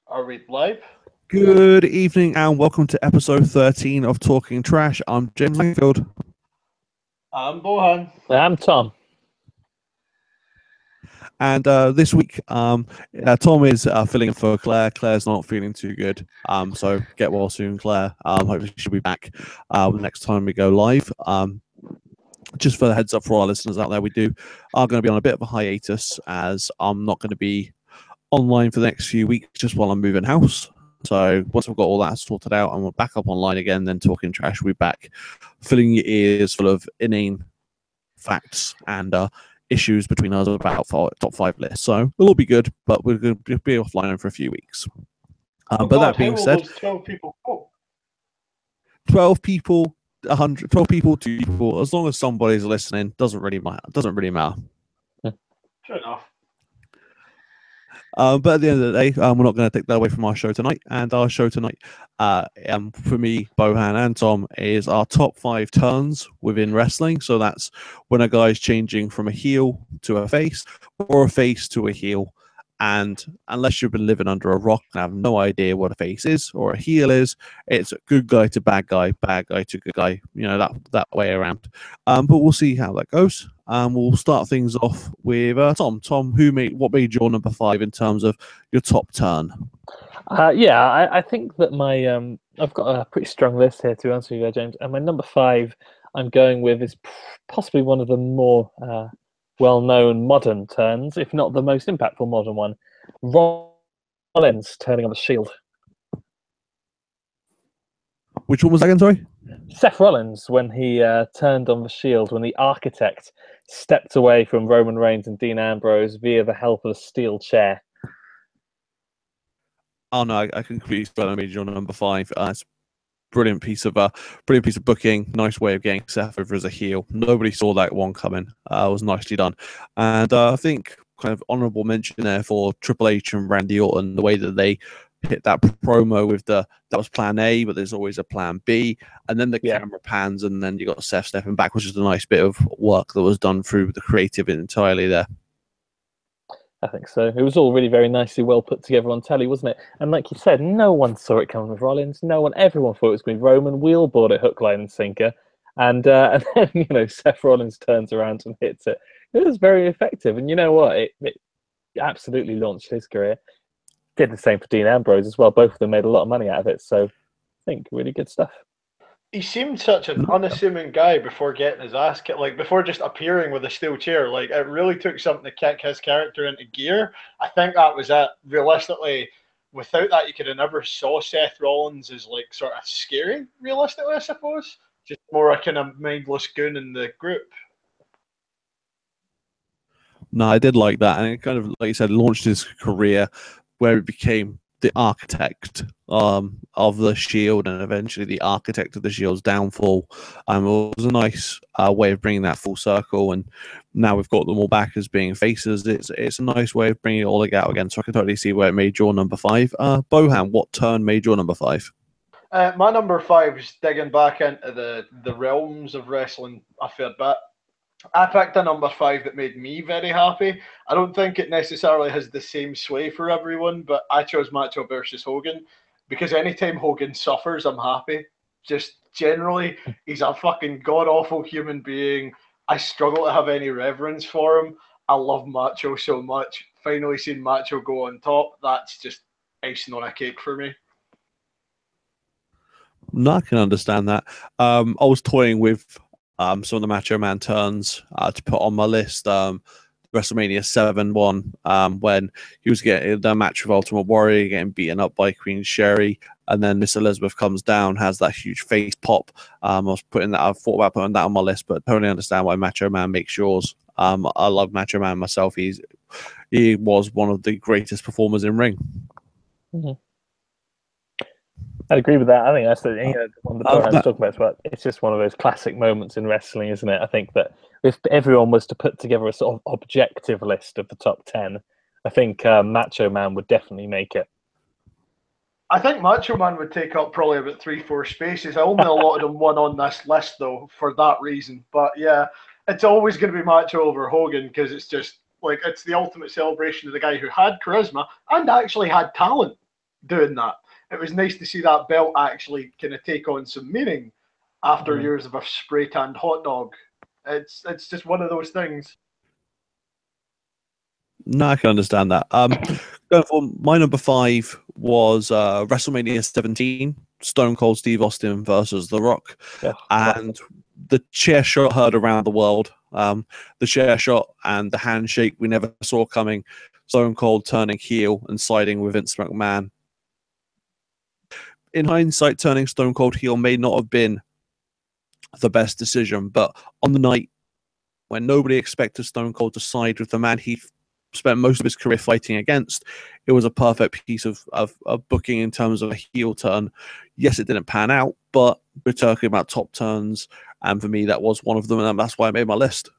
Are we live? Good evening and welcome to episode 13 of Talking Trash. I'm James Langfield. I'm Bohan. I'm Tom. And this week, Tom is filling in for Claire. Claire's not feeling too good. So get well soon, Claire. Hopefully she'll be back the next time we go live. Just for the heads up for our listeners out there, we are going to be on a bit of a hiatus as I'm not going to be online for the next few weeks just while I'm moving house. So once I've got all that sorted out and we're back up online again, then Talking Trash will be back, filling your ears full of inane facts and issues between us about top 5 lists. So it'll all be good, but we're going to be offline for a few weeks. But that being said, those 12 people go? 12 people, 100, 12 people, 2 people, as long as somebody's listening, doesn't really matter. Fair enough. But at the end of the day, we're not going to take that away from our show tonight. And our show tonight, for me, Bohan and Tom, is our top 5 turns within wrestling. So that's when a guy's changing from a heel to a face or a face to a heel. And unless you've been living under a rock and have no idea what a face is or a heel is, it's a good guy to bad guy to good guy, that way around. But we'll see how that goes. We'll start things off with Tom. Tom, what made your number 5 in terms of your top turn? I think that I've got a pretty strong list here, to answer you, James. And my number 5 I'm going with is possibly one of the more well-known modern turns, if not the most impactful modern one. Rollins turning on the Shield. Which one was that again, sorry? Seth Rollins, when he turned on the Shield, when the Architect stepped away from Roman Reigns and Dean Ambrose via the help of a steel chair. Oh no, I can completely spell and made your number 5. It's brilliant piece of booking. Nice way of getting Seth over as a heel. Nobody saw that one coming. It was nicely done, and I think kind of honourable mention there for Triple H and Randy Orton, the way that they hit that promo with that was plan A, but there's always a plan B, and then the camera pans, and then you got Seth stepping back, which is a nice bit of work that was done through the creative entirely there. I think so. It was all really very nicely well put together on telly, wasn't it? And like you said, no one saw it coming with Rollins. Everyone thought it was going to be Roman. We all bought it hook, line, and sinker. And then Seth Rollins turns around and hits it. It was very effective. And you know what? It absolutely launched his career. Did the same for Dean Ambrose as well. Both of them made a lot of money out of it. So I think really good stuff. He seemed such an unassuming guy before getting his ass kicked, before just appearing with a steel chair. It really took something to kick his character into gear. I think that was it. Realistically, without that, you could have never saw Seth Rollins as sort of scary. Realistically, I suppose, just more a kind of mindless goon in the group. No, I did like that, and it kind of, like you said, launched his career where he became the architect of the Shield, and eventually the architect of the Shield's downfall. It was a nice way of bringing that full circle, and now we've got them all back as being faces. It's a nice way of bringing it all out again. So I can totally see where it made your number 5. Bohan, what turn made your number 5? My number 5 is digging back into the realms of wrestling a fair bit. I picked a number 5 that made me very happy. I don't think it necessarily has the same sway for everyone, but I chose Macho versus Hogan because anytime Hogan suffers, I'm happy. Just generally, he's a fucking god-awful human being. I struggle to have any reverence for him. I love Macho so much. Finally seeing Macho go on top, that's just icing on a cake for me. No, I can understand that. I was toying with some of the Macho Man turns to put on my list. WrestleMania 7 one, when he was getting the match with Ultimate Warrior, getting beaten up by Queen Sherry, and then Miss Elizabeth comes down, has that huge face pop. I thought about putting that on my list, but totally understand why Macho Man makes yours. I love Macho Man myself. He was one of the greatest performers in ring. Mm-hmm. I'd agree with that. I think that's the one that I was talking about. But it's just one of those classic moments in wrestling, isn't it? I think that if everyone was to put together a sort of objective list of the top 10, I think Macho Man would definitely make it. I think Macho Man would take up probably about 3-4 spaces. I only allotted him one on this list, though, for that reason. But yeah, it's always going to be Macho over Hogan because it's just it's the ultimate celebration of the guy who had charisma and actually had talent. doing that. It was nice to see that belt actually kind of take on some meaning after years of a spray tanned hot dog. It's just one of those things. No, I can understand that. Going for my number 5 was WrestleMania 17, Stone Cold Steve Austin versus The Rock, and the chair shot heard around the world. The chair shot and the handshake we never saw coming. Stone Cold turning heel and siding with Vince McMahon. In hindsight, turning Stone Cold heel may not have been the best decision, but on the night when nobody expected Stone Cold to side with the man he spent most of his career fighting against, it was a perfect piece of booking in terms of a heel turn. Yes, it didn't pan out, but we're talking about top turns, and for me, that was one of them, and that's why I made my list.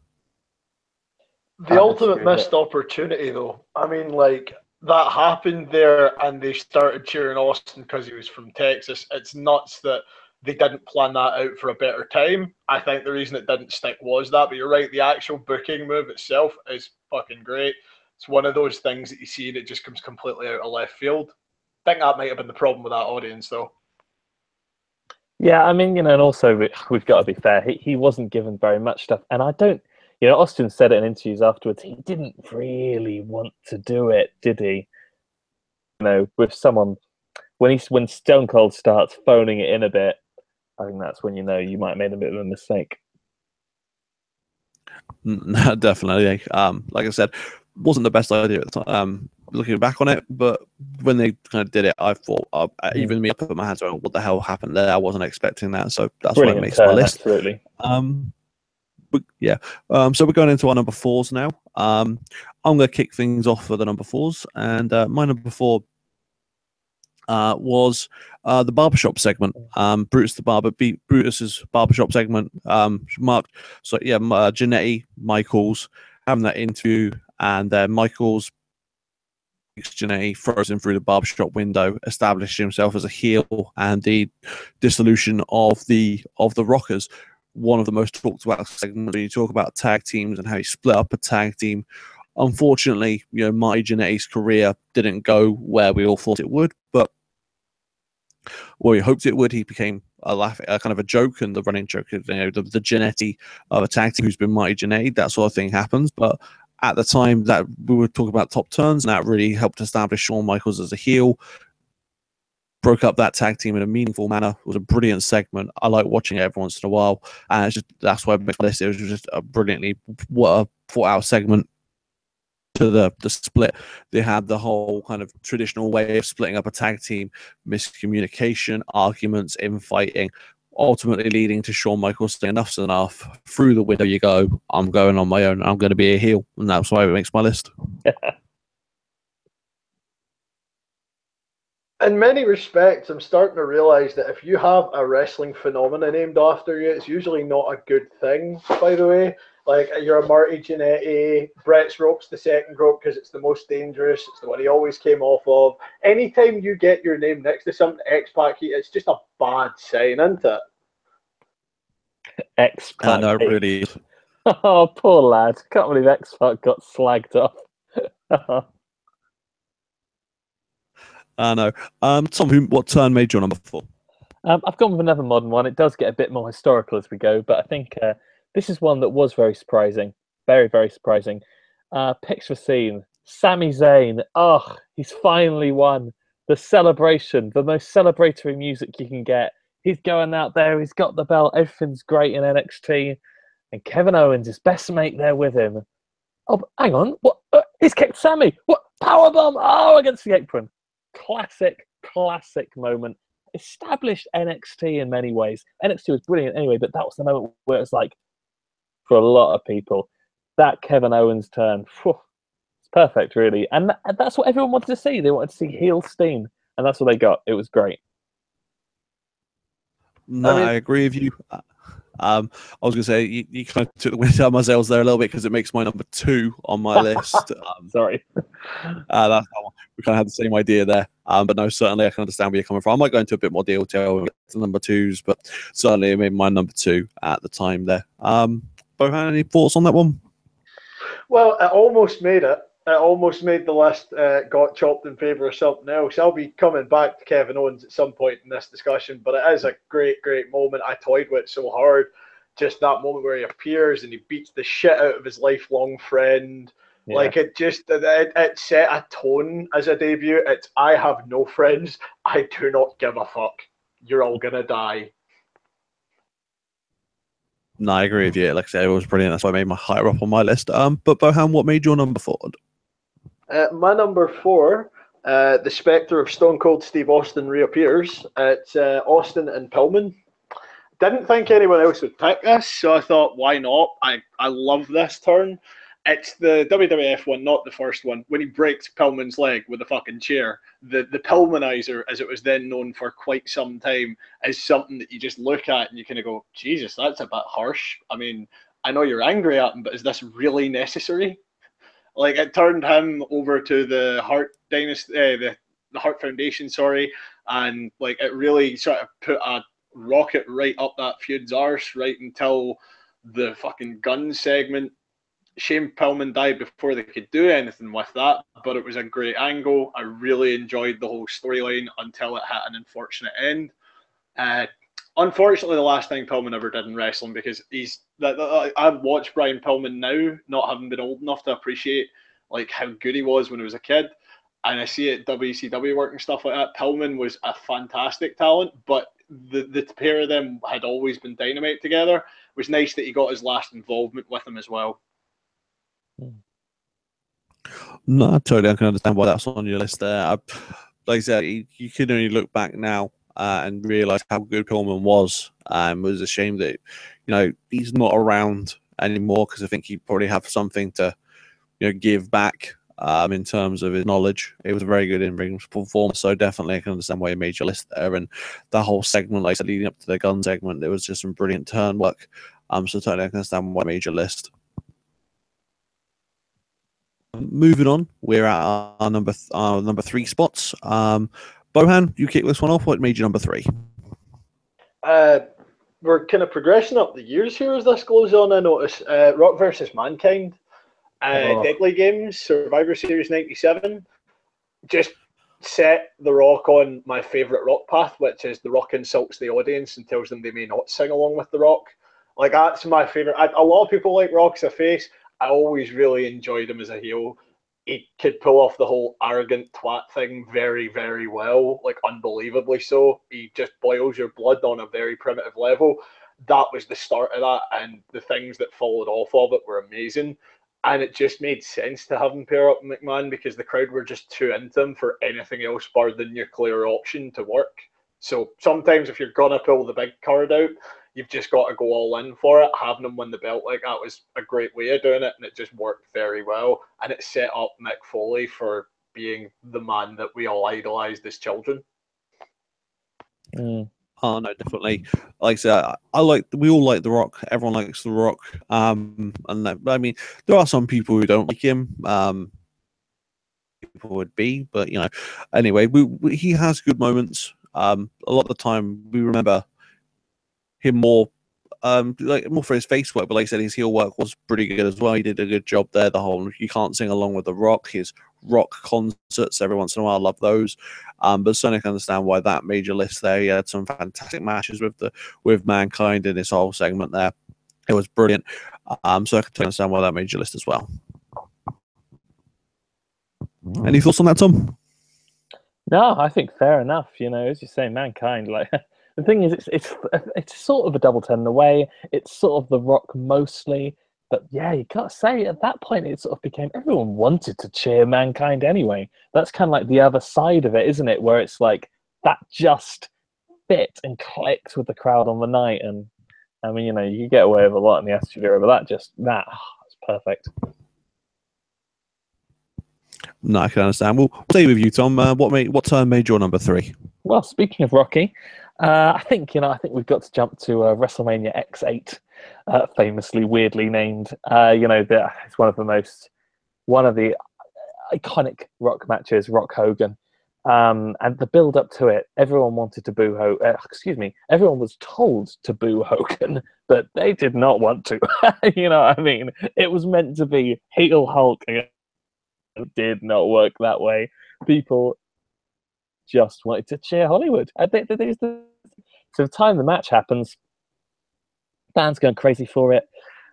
The ultimate missed opportunity, though. I mean, like, that happened there, and they started cheering Austin because he was from Texas. It's nuts that they didn't plan that out for a better time. I think the reason it didn't stick was that, but you're right, the actual booking move itself is fucking great. It's one of those things that you see and it just comes completely out of left field. I think that might have been the problem with that audience, though. Yeah, I mean, and also we've got to be fair. He wasn't given very much stuff, and I don't. Austin said it in interviews afterwards. He didn't really want to do it, did he? With someone when Stone Cold starts phoning it in a bit, I think that's when you might have made a bit of a mistake. Definitely. Like I said, wasn't the best idea at the time. Looking back on it, but when they kind of did it, I thought, even me, I put my hands around what the hell happened there. I wasn't expecting that, so that's why it makes my list. Absolutely. But yeah. So we're going into our number 4s now. I'm going to kick things off for the number 4s, and my number 4 was the barbershop segment. Brutus the Barber beat Brutus's barbershop segment. Marked, so yeah, Jannetty, Michaels having that interview, and then Michaels Jannetty throws him through the barbershop window, establishing himself as a heel, and the dissolution of the Rockers. One of the most talked about segments when you talk about tag teams and how he split up a tag team. Unfortunately, Marty Jannetty's career didn't go where we all thought it would, but we hoped it would. He became a kind of a joke, and the running joke, the Jannetty of a tag team who's been Marty Jannetty, that sort of thing happens. But at the time that we were talking about top turns, and that really helped establish Shawn Michaels as a heel, broke up that tag team in a meaningful manner. It was a brilliant segment. I like watching it every once in a while, and that's why I made this. It was just a brilliantly thought out segment. To the split, they had the whole kind of traditional way of splitting up a tag team, miscommunication, arguments, infighting, ultimately leading to Shawn Michaels saying enough's enough. Through the window you go. I'm going on my own. I'm going to be a heel, and that's why it makes my list. In many respects, I'm starting to realize that if you have a wrestling phenomena named after you, it's usually not a good thing, by the way. Like, you're a Marty Jannetty, Brett's rope's the second rope because it's the most dangerous. It's the one he always came off of. Anytime you get your name next to something X-Pac, it's just a bad sign, isn't it? X-Pac. I know, really. Oh, poor lad. Can't believe X-Pac got slagged off. I know. Tom, what turn made your number 4? I've gone with another modern one. It does get a bit more historical as we go, but I think this is one that was very surprising. Very, very surprising. Picture scene. Sami Zayn. Oh, he's finally won. The celebration. The most celebratory music you can get. He's going out there. He's got the belt. Everything's great in NXT. And Kevin Owens, his best mate, there with him. Oh, hang on. What? He's kicked Sami. What? Powerbomb. Oh, against the apron. Classic moment. Established NXT in many ways. NXT was brilliant anyway, but that was the moment where it's like, for a lot of people, that Kevin Owens turn, it's perfect, really. And that's what everyone wanted to see. They wanted to see heel Steen, and that's what they got. It was great. No, I agree with you. I was going to say, you kind of took the wind out of my sails there a little bit because it makes my number 2 on my list. Sorry. That's we kind of had the same idea there. But no, certainly I can understand where you're coming from. I might go into a bit more detail when we get to number 2s, but certainly I made my number 2 at the time there. Bohan, any thoughts on that one? Well, it almost made it. almost made the list, got chopped in favour of something else. I'll be coming back to Kevin Owens at some point in this discussion, but it is a great, great moment. I toyed with it so hard. Just that moment where he appears and he beats the shit out of his lifelong friend. Yeah. Like, it set a tone as a debut. It's, I have no friends. I do not give a fuck. You're all gonna die. No, I agree with you. Like I said, it was brilliant. That's why I made my higher up on my list. But Bohan, what made your number 4? My number 4, the spectre of Stone Cold Steve Austin reappears. It's Austin and Pillman. Didn't think anyone else would pick this, so I thought, why not? I love this turn. It's the WWF one, not the first one, when he breaks Pillman's leg with a fucking chair. The Pillmanizer, as it was then known for quite some time, is something that you just look at and you kind of go, Jesus, that's a bit harsh. I mean, I know you're angry at him, but is this really necessary? Like, it turned him over to the Hart Dynasty, the Hart Foundation, sorry, and like it really sort of put a rocket right up that feud's arse right until the fucking gun segment. Shane Pillman died before they could do anything with that, but it was a great angle. I really enjoyed the whole storyline until it had an unfortunate end. Unfortunately, the last thing Pillman ever did in wrestling, because I've watched Brian Pillman now, not having been old enough to appreciate like how good he was when he was a kid, and I see it WCW work and stuff like that. Pillman was a fantastic talent, but the pair of them had always been dynamite together. It was nice that he got his last involvement with him as well. No, I can understand why that's on your list there. Like I said, you can only look back now and realize how good Pillman was. It was a shame that he's not around anymore, because I think he'd probably have something to give back in terms of his knowledge. It was a very good in-ring performance, so definitely I can understand why you made your list there. And the whole segment, like I said, leading up to the gun segment, there was just some brilliant turn work. So totally I can understand why I made your list. Moving on, we're at our number 3 spots. Bohan, you kick this one off. What made you number 3? We're kind of progressing up the years here as this goes on. I notice Rock versus Mankind, Deadly Games, Survivor Series '97, just set The Rock on my favourite Rock path, which is The Rock insults the audience and tells them they may not sing along with The Rock. Like, that's my favourite. A lot of people like Rock as a face. I always really enjoyed him as a heel. He could pull off the whole arrogant twat thing very, very well, like unbelievably so. He just boils your blood on a very primitive level. That was the start of that, and the things that followed off of it were amazing. And it just made sense to have him pair up with McMahon, because the crowd were just too into him for anything else bar the nuclear option to work. So sometimes if you're going to pull the big card out, you've just got to go all in for it. Having him win the belt like that was a great way of doing it, and it just worked very well. And it set up Mick Foley for being the man that we all idolized as children. Oh no, definitely. Like I said, we all like The Rock. Everyone likes The Rock. And I mean, there are some people who don't like him. People would be, but anyway, he has good moments. A lot of the time, we remember him more for his face work, but like I said, his heel work was pretty good as well. He did a good job there. The whole "you can't sing along with The Rock," his rock concerts every once in a while, I love those. But certainly can understand why that made your list there. He had some fantastic matches with Mankind in this whole segment there. It was brilliant. So I can understand why that made your list as well. Any thoughts on that, Tom? No, I think fair enough. As you say, Mankind, like the thing is, it's sort of a double turn in a way. It's sort of The Rock mostly, but yeah, you gotta say at that point it sort of became everyone wanted to cheer Mankind anyway. That's kind of like the other side of it, isn't it? Where it's like that just fit and clicked with the crowd on the night, and I mean, you get away with a lot in the Attitude Era, but that's perfect. No, I can understand. We'll stay with you, Tom. What turn made your number 3? Well, speaking of Rocky, I think we've got to jump to WrestleMania X8, famously weirdly named. It's one of the iconic Rock matches, Rock Hogan, and the build up to it. Everyone wanted to boo everyone was told to boo Hogan, but they did not want to. You know what I mean? It was meant to be heel Hulk against did not work that way. People just wanted to cheer Hollywood. So the time the match happens, fans going crazy for it.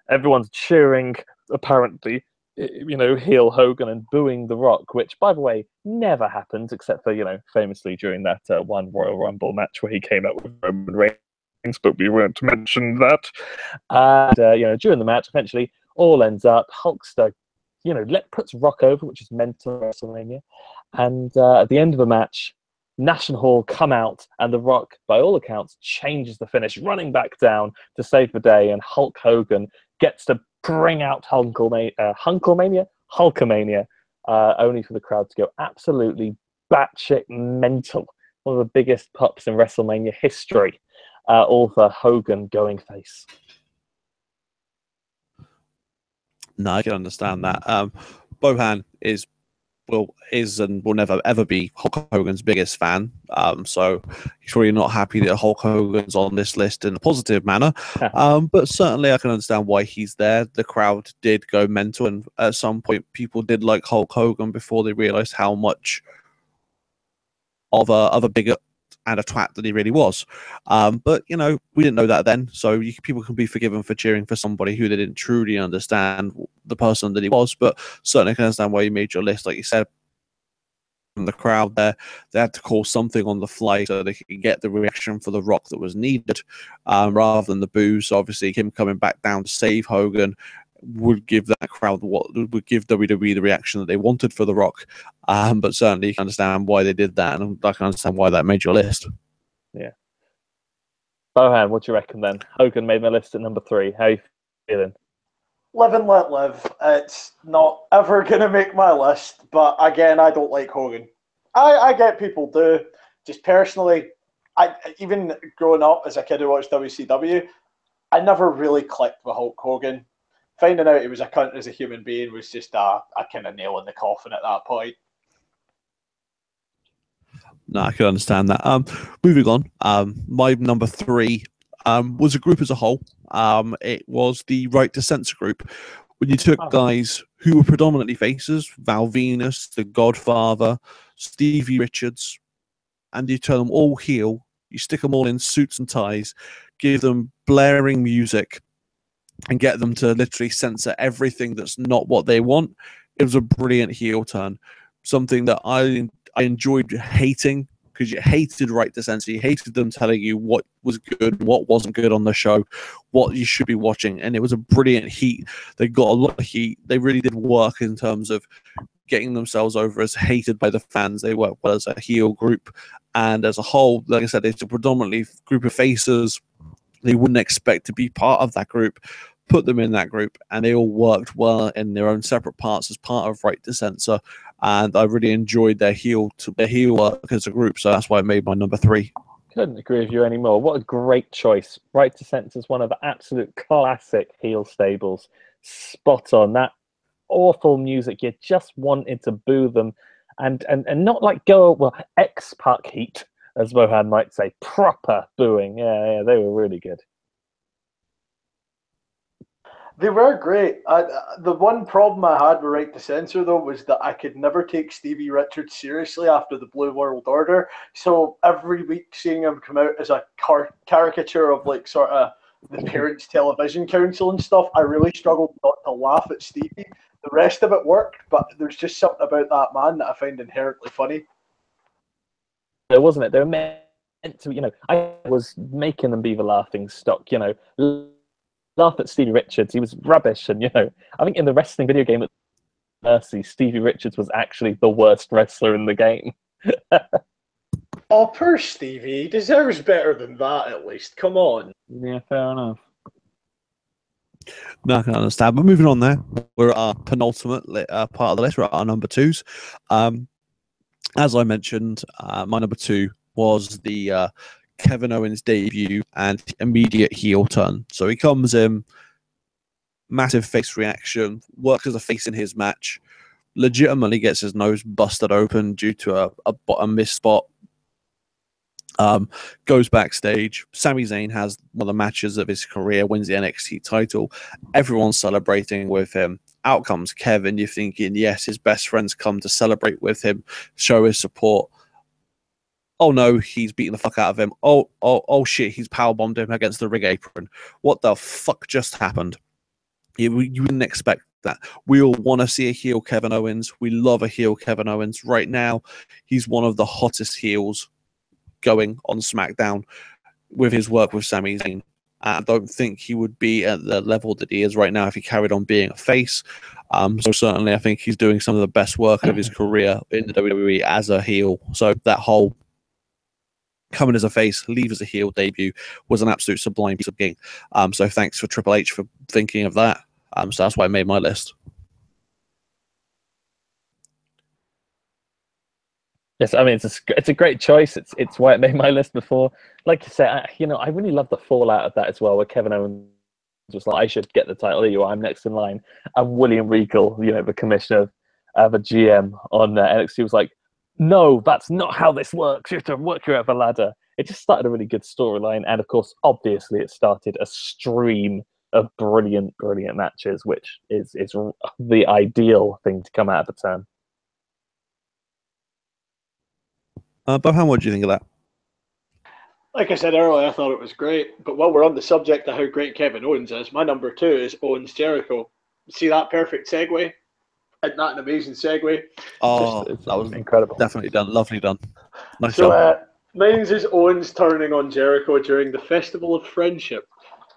Everyone's cheering, apparently, heel Hogan and booing The Rock, which, by the way, never happened except for, famously during that one Royal Rumble match where he came out with Roman Reigns, but we won't mention that. And, during the match, eventually, all ends up, Hulkster, puts Rock over, which is mental WrestleMania. And at the end of the match, Nash and Hall come out, and The Rock, by all accounts, changes the finish, running back down to save the day, and Hulk Hogan gets to bring out Hulkamania, only for the crowd to go absolutely batshit mental. One of the biggest pops in WrestleMania history, all for Hogan going face. No, I can understand that. Bohan is and will never ever be Hulk Hogan's biggest fan. So he's really not happy that Hulk Hogan's on this list in a positive manner. But certainly I can understand why he's there. The crowd did go mental, and at some point people did like Hulk Hogan before they realized how much of a bigot and a twat that he really was. But we didn't know that then, so people can be forgiven for cheering for somebody who they didn't truly understand the person that he was. But certainly I can understand why you made your list, like you said. From the crowd there, they had to call something on the fly so they could get the reaction for The Rock that was needed, rather than the boos. Obviously him coming back down to save Hogan would give that crowd would give WWE the reaction that they wanted for The Rock. But certainly you can understand why they did that, and I can understand why that made your list. Yeah. Bohan, what do you reckon then? Hogan made my list at number 3. How are you feeling? Live and let live. It's not ever going to make my list, but again, I don't like Hogan. I get people do. Just personally, even growing up as a kid who watched WCW, I never really clicked with Hulk Hogan. Finding out he was a cunt as a human being was just a kind of nail in the coffin at that point. No, I can understand that. Moving on, my number 3 was a group as a whole. It was the Right to Censor group. When you took guys who were predominantly faces, Val Venus, The Godfather, Stevie Richards, and you turn them all heel, you stick them all in suits and ties, give them blaring music, and get them to literally censor everything that's not what they want. It was a brilliant heel turn. Something that I enjoyed hating, because you hated Right to Censor. You hated them telling you what was good, what wasn't good on the show, what you should be watching. And it was a brilliant heat. They got a lot of heat. They really did work in terms of getting themselves over as hated by the fans. They worked well as a heel group. And as a whole, like I said, it's a predominantly group of faces. They wouldn't expect to be part of that group. Put them in that group, and they all worked well in their own separate parts as part of Right to Censor. And I really enjoyed their heel work as a group, so that's why I made my number 3. Couldn't agree with you anymore. What a great choice. Right to Censor is one of the absolute classic heel stables. Spot on. That awful music, you just wanted to boo them, and not like X-Pac heat, as Bohan might say, proper booing. Yeah, they were really good. They were great. The one problem I had with Right to Censor, though, was that I could never take Stevie Richards seriously after the Blue World Order. So every week seeing him come out as a caricature of like sort of the Parents Television Council and stuff, I really struggled not to laugh at Stevie. The rest of it worked, but there's just something about that man that I find inherently funny. There wasn't it? They were meant to, I was making them be the laughing stock, laugh at Stevie Richards. He was rubbish, and I think in the wrestling video game at Mercy, Stevie Richards was actually the worst wrestler in the game. Oh, poor Stevie. He deserves better than that, at least. Come on. Yeah, fair enough. No, I can understand. But moving on there, we're at our penultimate part of the list. We're at our number 2s. As I mentioned, my number 2 was the Kevin Owens debut and immediate heel turn. So he comes in, massive face reaction, works as a face in his match, legitimately gets his nose busted open due to a missed spot. Goes backstage. Sami Zayn has one of the matches of his career, wins the NXT title. Everyone's celebrating with him. out comes Kevin. You're thinking, yes, his best friend's come to celebrate with him, show his support. Oh no, he's beating the fuck out of him. Oh shit, he's powerbombed him against the ring apron. What the fuck just happened? You wouldn't expect that. We all want to see a heel Kevin Owens. We love a heel Kevin Owens. Right now, he's one of the hottest heels going on SmackDown with his work with Sami Zayn. I don't think he would be at the level that he is right now if he carried on being a face. So certainly I think he's doing some of the best work of his career in the WWE as a heel. So that whole coming as a face, leave as a heel debut was an absolute sublime piece of game. So thanks for Triple H for thinking of that. So that's why I made my list. Yes, I mean it's a great choice. It's why it made my list before. Like you said, I really love the fallout of that as well, where Kevin Owens was like, "I should get the title. I'm next in line." And William Regal, the commissioner of a GM on NXT, was like, "No, that's not how this works. You have to work your way up a ladder." It just started a really good storyline, and of course, obviously, it started a stream of brilliant matches, which is the ideal thing to come out of the term. Bohan, what do you think of that? Like I said earlier, I thought it was great. But while we're on the subject of how great Kevin Owens is, my number 2 is Owens Jericho. See that perfect segue? Isn't that an amazing segue? Oh, that was incredible. Definitely done. Lovely done. Nice So, job. mine's is Owens turning on Jericho during the Festival of Friendship,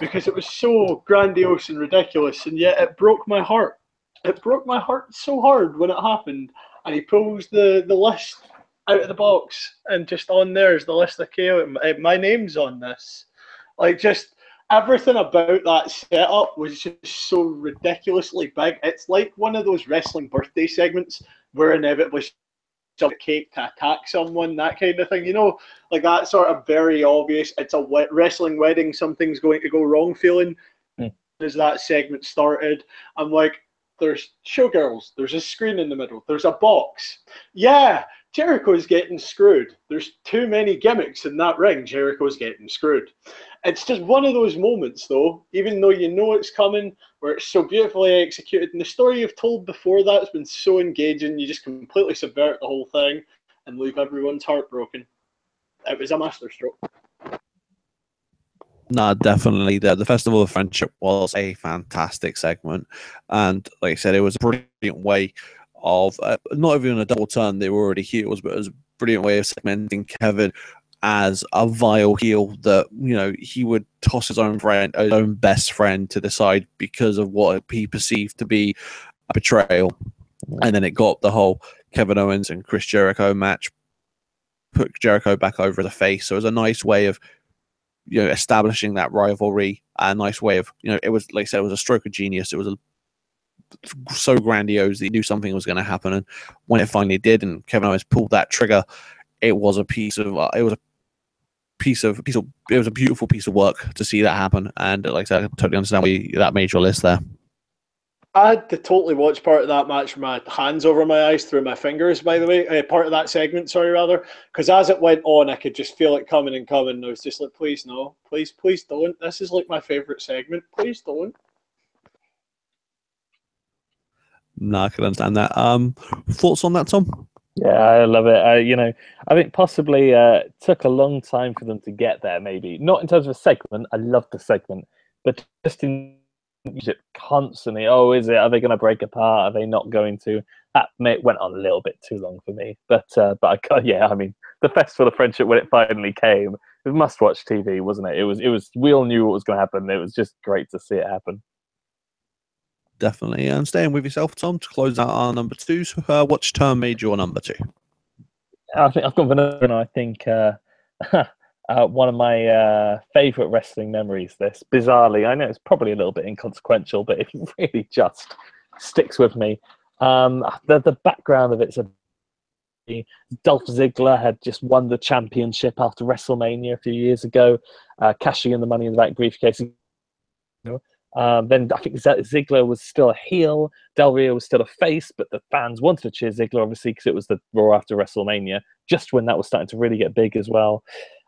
because it was so grandiose and ridiculous, and yet it broke my heart. It broke my heart so hard when it happened, and he pulls the list out of the box, and just on there is the list that came out. My name's on this. Like, just everything about that setup was just so ridiculously big. It's like one of those wrestling birthday segments where inevitably some cake to attack someone, that kind of thing. Like that sort of very obvious, it's a wrestling wedding, something's going to go wrong feeling. As that segment started, I'm like, there's showgirls, there's a screen in the middle, there's a box. Yeah, Jericho's getting screwed. There's too many gimmicks in that ring. Jericho's getting screwed. It's just one of those moments, though, even though you know it's coming, where it's so beautifully executed. And the story you've told before that's been so engaging, you just completely subvert the whole thing and leave everyone's heart broken. It was a masterstroke. No, definitely. The Festival of Friendship was a fantastic segment. And like I said, it was a brilliant way of, not even a double turn, they were already heels, but it was a brilliant way of segmenting Kevin as a vile heel that, he would toss his own best friend to the side because of what he perceived to be a betrayal. And then it got the whole Kevin Owens and Chris Jericho match, put Jericho back over the face. So it was a nice way of, establishing that rivalry. A nice way of, it was, like I said, it was a stroke of genius. It was so grandiose that you knew something was going to happen. And when it finally did, and Kevin Owens pulled that trigger, it was a beautiful piece of work to see that happen. And like I said, I totally understand why that made your list there. I had to totally watch part of that match with my hands over my eyes through my fingers, by the way. Part of that segment, because as it went on, I could just feel it coming and coming. And I was just like, please, no. Please don't. This is like my favourite segment. Please don't. No, I can understand that. Thoughts on that, Tom? Yeah, I love it. I think possibly it took a long time for them to get there, maybe. Not in terms of a segment. I love the segment. But just in Egypt constantly, is it? Are they going to break apart? Are they not going to? That went on a little bit too long for me. But I mean, the Festival of Friendship, when it finally came, it was must-watch TV, wasn't it? It was. We all knew what was going to happen. It was just great to see it happen. Definitely. And staying with yourself, Tom, to close out our number 2. So, which term made your number 2? I think I've got Vanilla, and I think one of my favourite wrestling memories. This, bizarrely, I know it's probably a little bit inconsequential, but it really just sticks with me. The background of it's Dolph Ziggler had just won the championship after WrestleMania a few years ago, cashing in the Money in the Bank briefcase. Then I think Ziggler was still a heel, Del Rio was still a face, but the fans wanted to cheer Ziggler, obviously, because it was the Raw after WrestleMania, just when that was starting to really get big as well.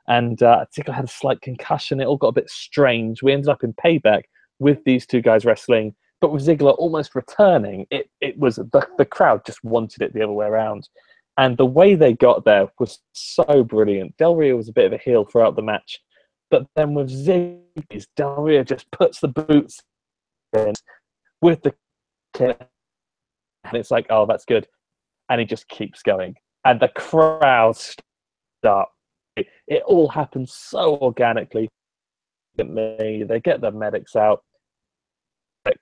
And Ziggler had a slight concussion. It all got a bit strange. We ended up in Payback with these two guys wrestling. But with Ziggler almost returning, it was the crowd just wanted it the other way around. And the way they got there was so brilliant. Del Rio was a bit of a heel throughout the match. But then with Ziggler, Del Rio just puts the boots in with the kick. And it's like, oh, that's good. And he just keeps going. And the crowd start. It all happens so organically. They get the medics out.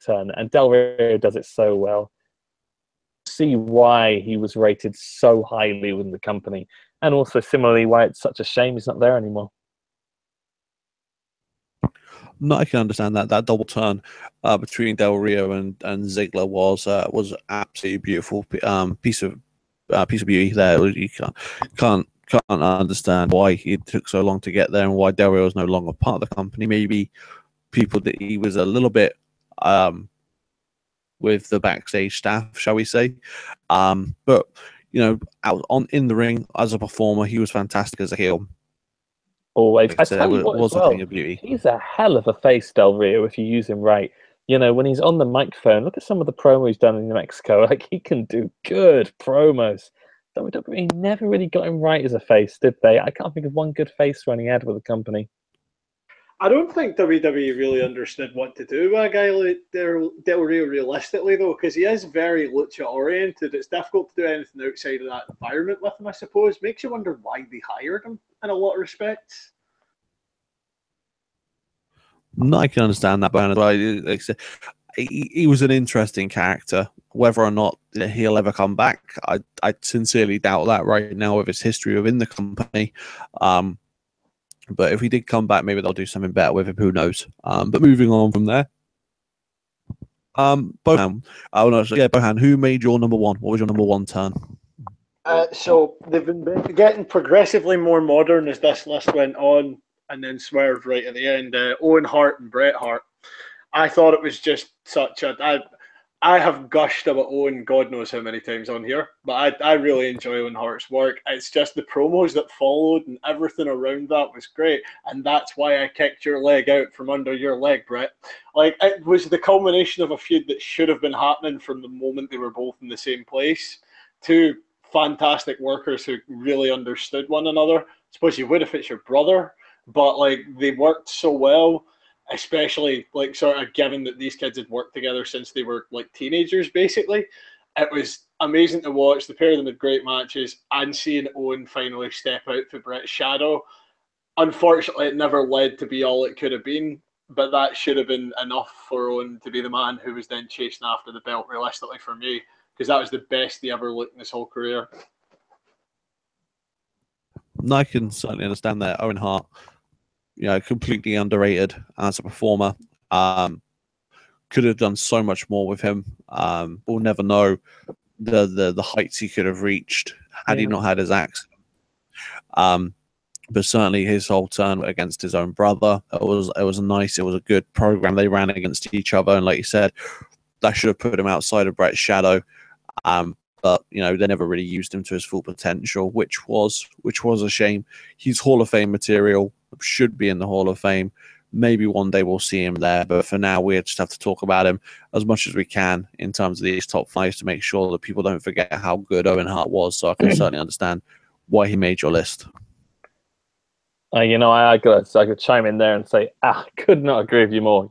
Turn, and Del Rio does it so well. See why he was rated so highly within the company, and also similarly why it's such a shame he's not there anymore. No, I can understand that double turn between Del Rio and Ziggler was absolutely beautiful piece of beauty there. You can't understand why it took so long to get there and why Del Rio is no longer part of the company. Maybe people that he was a little bit with the backstage staff, shall we say? But out in the ring as a performer, he was fantastic as a heel. Always, I tell you what, was a thing of beauty. He's a hell of a face, Del Rio, if you use him right. When he's on the microphone, look at some of the promos he's done in New Mexico. Like, he can do good promos. WWE never really got him right as a face, did they? I can't think of one good face run he had with the company. I don't think WWE really understood what to do with a guy like Del Rio realistically, though, because he is very lucha-oriented. It's difficult to do anything outside of that environment with him, I suppose. Makes you wonder why they hired him in a lot of respects. No, I can understand that, but like I said, he was an interesting character. Whether or not he'll ever come back, I sincerely doubt that right now with his history within the company. But if he did come back, maybe they'll do something better with him. Who knows? But moving on from there, Bohan. Bohan. Who made your number one? What was your number one turn? So they've been getting progressively more modern as this list went on, and then swerved right at the end. Owen Hart and Bret Hart. I thought it was just such a. I have gushed about Owen God knows how many times on here, but I really enjoy Owen Hart's work. It's just the promos that followed and everything around that was great, and that's why I kicked your leg out from under your leg, Brett. Like, it was the culmination of a feud that should have been happening from the moment they were both in the same place. Two fantastic workers who really understood one another. I suppose you would if it's your brother, but like, they worked so well. Especially, like, sort of given that these kids had worked together since they were like teenagers, basically. It was amazing to watch. The pair of them had great matches, and seeing Owen finally step out to Bret's shadow. Unfortunately, it never led to be all it could have been, but that should have been enough for Owen to be the man who was then chasing after the belt, realistically, for me, because that was the best he ever looked in his whole career. No, I can certainly understand that. Owen Hart, completely underrated as a performer. Could have done so much more with him. We'll never know the heights he could have reached had he not had his accident. But certainly his whole turn against his own brother, it was a good program they ran against each other, and like you said, that should have put him outside of Bret's shadow. But they never really used him to his full potential, which was a shame. He's Hall of Fame material, should be in the Hall of Fame. Maybe one day we'll see him there, but for now we just have to talk about him as much as we can in terms of these top fives to make sure that people don't forget how good Owen Hart was. So I can certainly understand why he made your list. I could chime in there and say, could not agree with you more.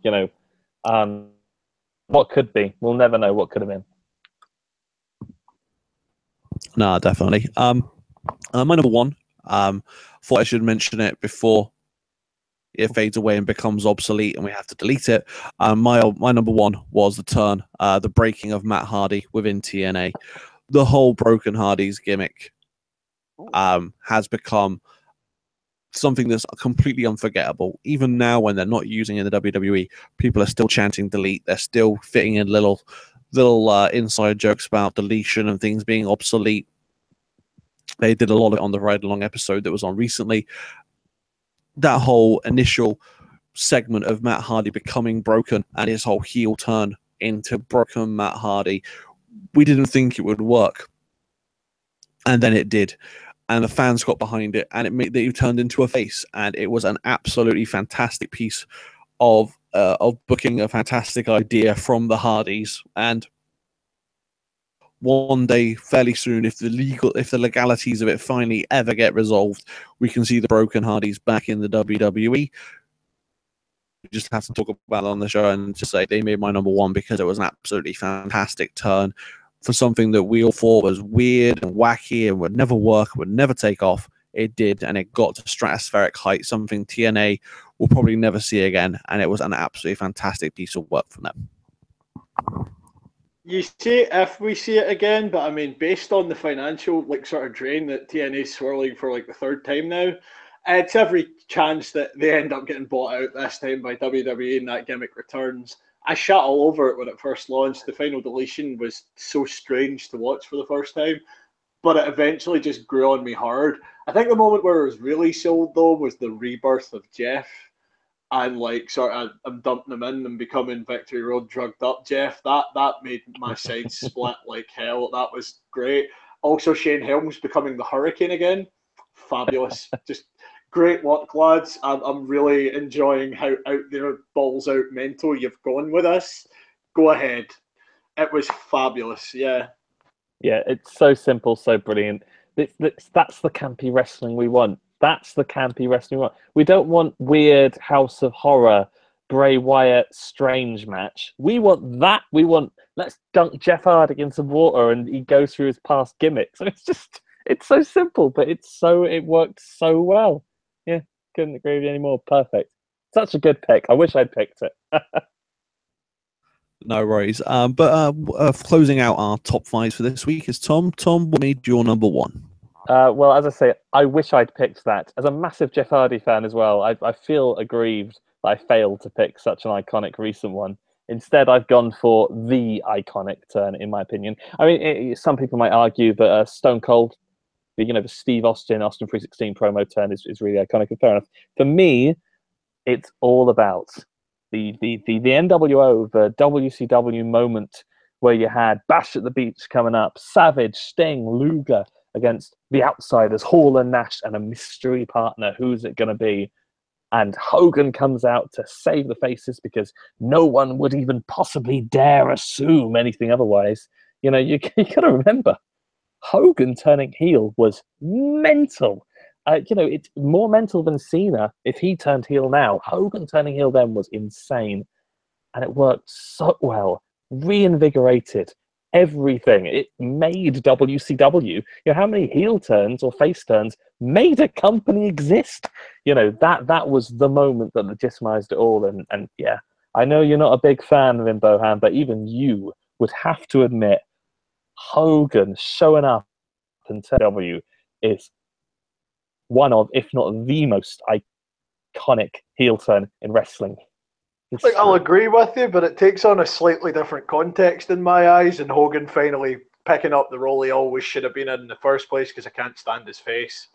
What could be, we'll never know what could have been. No, definitely. My number one, thought I should mention it before it fades away and becomes obsolete and we have to delete it. My number one was the turn, the breaking of Matt Hardy within TNA. The whole Broken Hardys gimmick has become something that's completely unforgettable. Even now, when they're not using it in the WWE, people are still chanting delete. They're still fitting in little inside jokes about deletion and things being obsolete. They did a lot of it on the Ride Along episode that was on recently. That whole initial segment of Matt Hardy becoming broken and his whole heel turn into broken Matt Hardy, we didn't think it would work. And then it did. And the fans got behind it, and it made that he turned into a face. And it was an absolutely fantastic piece of booking a fantastic idea from the Hardys, and one day, fairly soon, if the legalities of it finally ever get resolved, we can see the Broken Hardys back in the WWE. We just have to talk about it on the show and just say they made my number one because it was an absolutely fantastic turn for something that we all thought was weird and wacky and would never work, would never take off. It did, and it got to stratospheric height, something TNA will probably never see again, and it was an absolutely fantastic piece of work from them. You see if we see it again, but I mean, based on the financial sort of drain that TNA's swirling for the third time now, it's every chance that they end up getting bought out this time by WWE and that gimmick returns. I shat all over it when it first launched. The final deletion was so strange to watch for the first time, but it eventually just grew on me hard. I think the moment where it was really sold, though, was the rebirth of Jeff. And sort of, I'm dumping him in and becoming Victory Road drugged up Jeff. That made my side split like hell. That was great. Also, Shane Helms becoming the Hurricane again. Fabulous. Just great work, lads. I'm really enjoying how out there, balls out mental you've gone with us. Go ahead. It was fabulous. Yeah. Yeah, it's so simple, so brilliant. That's the campy wrestling we want. That's the campy wrestling we want. We don't want weird House of Horror, Bray Wyatt strange match. We want that. We want, let's dunk Jeff Hardy in some water and he goes through his past gimmicks. It's so simple, but it worked so well. Yeah, couldn't agree with you anymore. Perfect. Such a good pick. I wish I'd picked it. No worries. But closing out our top five for this week is Tom. Tom, what made your number one? Well, as I say, I wish I'd picked that. As a massive Jeff Hardy fan as well, I feel aggrieved that I failed to pick such an iconic recent one. Instead, I've gone for the iconic turn, in my opinion. I mean, some people might argue that Stone Cold, the Steve Austin 316 promo turn is really iconic, and fair enough. For me, it's all about the NWO, the WCW moment where you had Bash at the Beach coming up, Savage, Sting, Luger against the Outsiders, Hall and Nash, and a mystery partner. Who's it going to be? And Hogan comes out to save the faces because no one would even possibly dare assume anything otherwise. You got to remember, Hogan turning heel was mental. It's more mental than Cena if he turned heel now. Hogan turning heel then was insane. And it worked so well. Reinvigorated everything. It made WCW. How many heel turns or face turns made a company exist? That was the moment that legitimized it all. And yeah, I know you're not a big fan of him, Bohan, but even you would have to admit Hogan showing up in W is one of, if not the most iconic heel turn in wrestling. I'll agree with you, but it takes on a slightly different context in my eyes, and Hogan finally picking up the role he always should have been in the first place because I can't stand his face.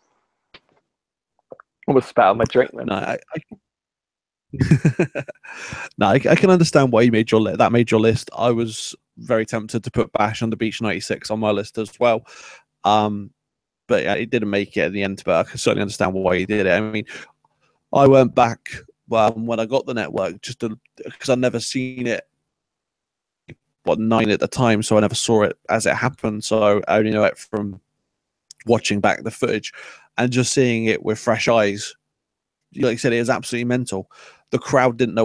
Almost spat out my drink then. No, I can understand why you made that made your list. I was very tempted to put Bash on the Beach 96 on my list as well. But yeah, it didn't make it in the end, but I can certainly understand why he did it. I mean, I went back when I got the network just because I'd never seen it. 9 at the time, so I never saw it as it happened. So I only know it from watching back the footage and just seeing it with fresh eyes. Like you said, it is absolutely mental. The crowd didn't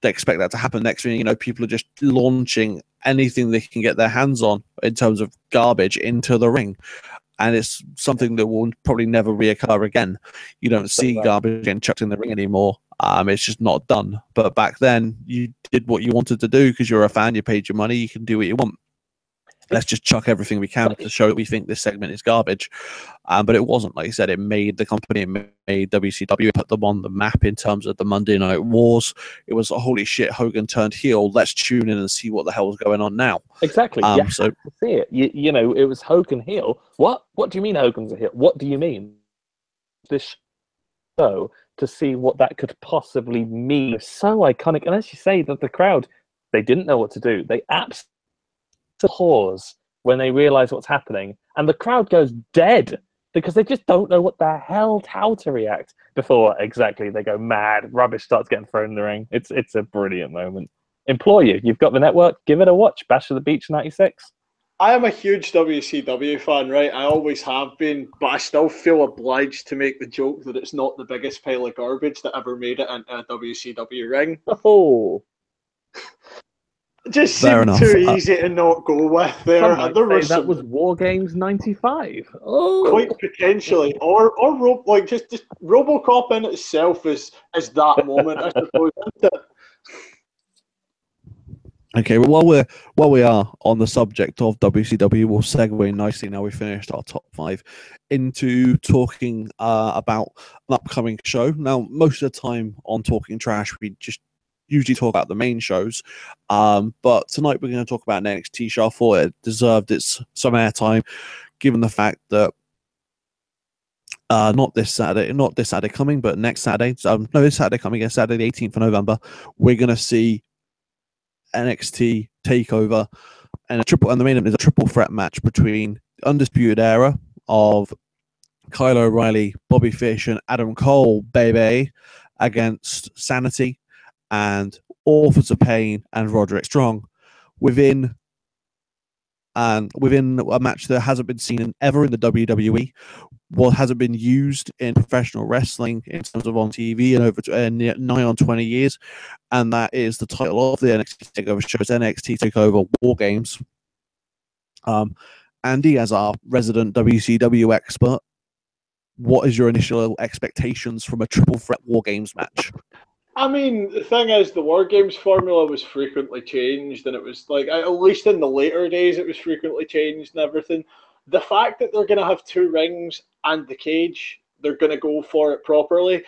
expect that to happen. Next thing people are just launching anything they can get their hands on in terms of garbage into the ring. And it's something that will probably never reoccur again. You don't see garbage getting chucked in the ring anymore. It's just not done. But back then, you did what you wanted to do because you're a fan. You paid your money. You can do what you want. Let's just chuck everything we can to show that we think this segment is garbage. But it wasn't. Like I said, it made the company, it made WCW, it put them on the map in terms of the Monday Night Wars. It was, holy shit, Hogan turned heel. Let's tune in and see what the hell is going on now. Exactly. So to see it. It was Hogan heel. What do you mean Hogan's a heel? What do you mean? This show to see what that could possibly mean. It's so iconic. And as you say, that the crowd, they didn't know what to do. They absolutely pause when they realize what's happening, and the crowd goes dead. because they just don't know how to react before exactly they go mad. Rubbish starts getting thrown in the ring. It's a brilliant moment. Implore you. You've got the network. Give it a watch. Bash of the Beach 96. I am a huge WCW fan, right? I always have been, but I still feel obliged to make the joke that it's not the biggest pile of garbage that ever made it into a WCW ring. Oh, It just Fair seemed enough. too easy to not go with there. some might There say was that some was WarGames 95. Oh, quite potentially, or like just RoboCop in itself is that moment, I suppose. Isn't it? Okay, well, while we are on the subject of WCW, we'll segue nicely now we finished our top 5 into talking about an upcoming show. Now, most of the time on Talking Trash, we just usually talk about the main shows, but tonight we're going to talk about an NXT show. I thought it deserved some airtime, given the fact that not this Saturday coming, but next Saturday. No, this Saturday coming, yes, Saturday the 18th of November. We're going to see NXT TakeOver, and the main event is a triple threat match between Undisputed Era of Kyle O'Reilly, Bobby Fish, and Adam Cole, baby, against Sanity and Authors of Pain and Roderick Strong within a match that hasn't been seen ever in the WWE. What hasn't been used in professional wrestling in terms of on TV in over nigh on 20 years, and that is the title of the NXT TakeOver show. It's NXT TakeOver WarGames. Andy, as our resident WCW expert, what is your initial expectations from a triple threat WarGames match? I mean, the thing is, the WarGames formula was frequently changed, and it was like, at least in the later days, it was frequently changed and everything. The fact that they're going to have 2 rings and the cage, they're going to go for it properly.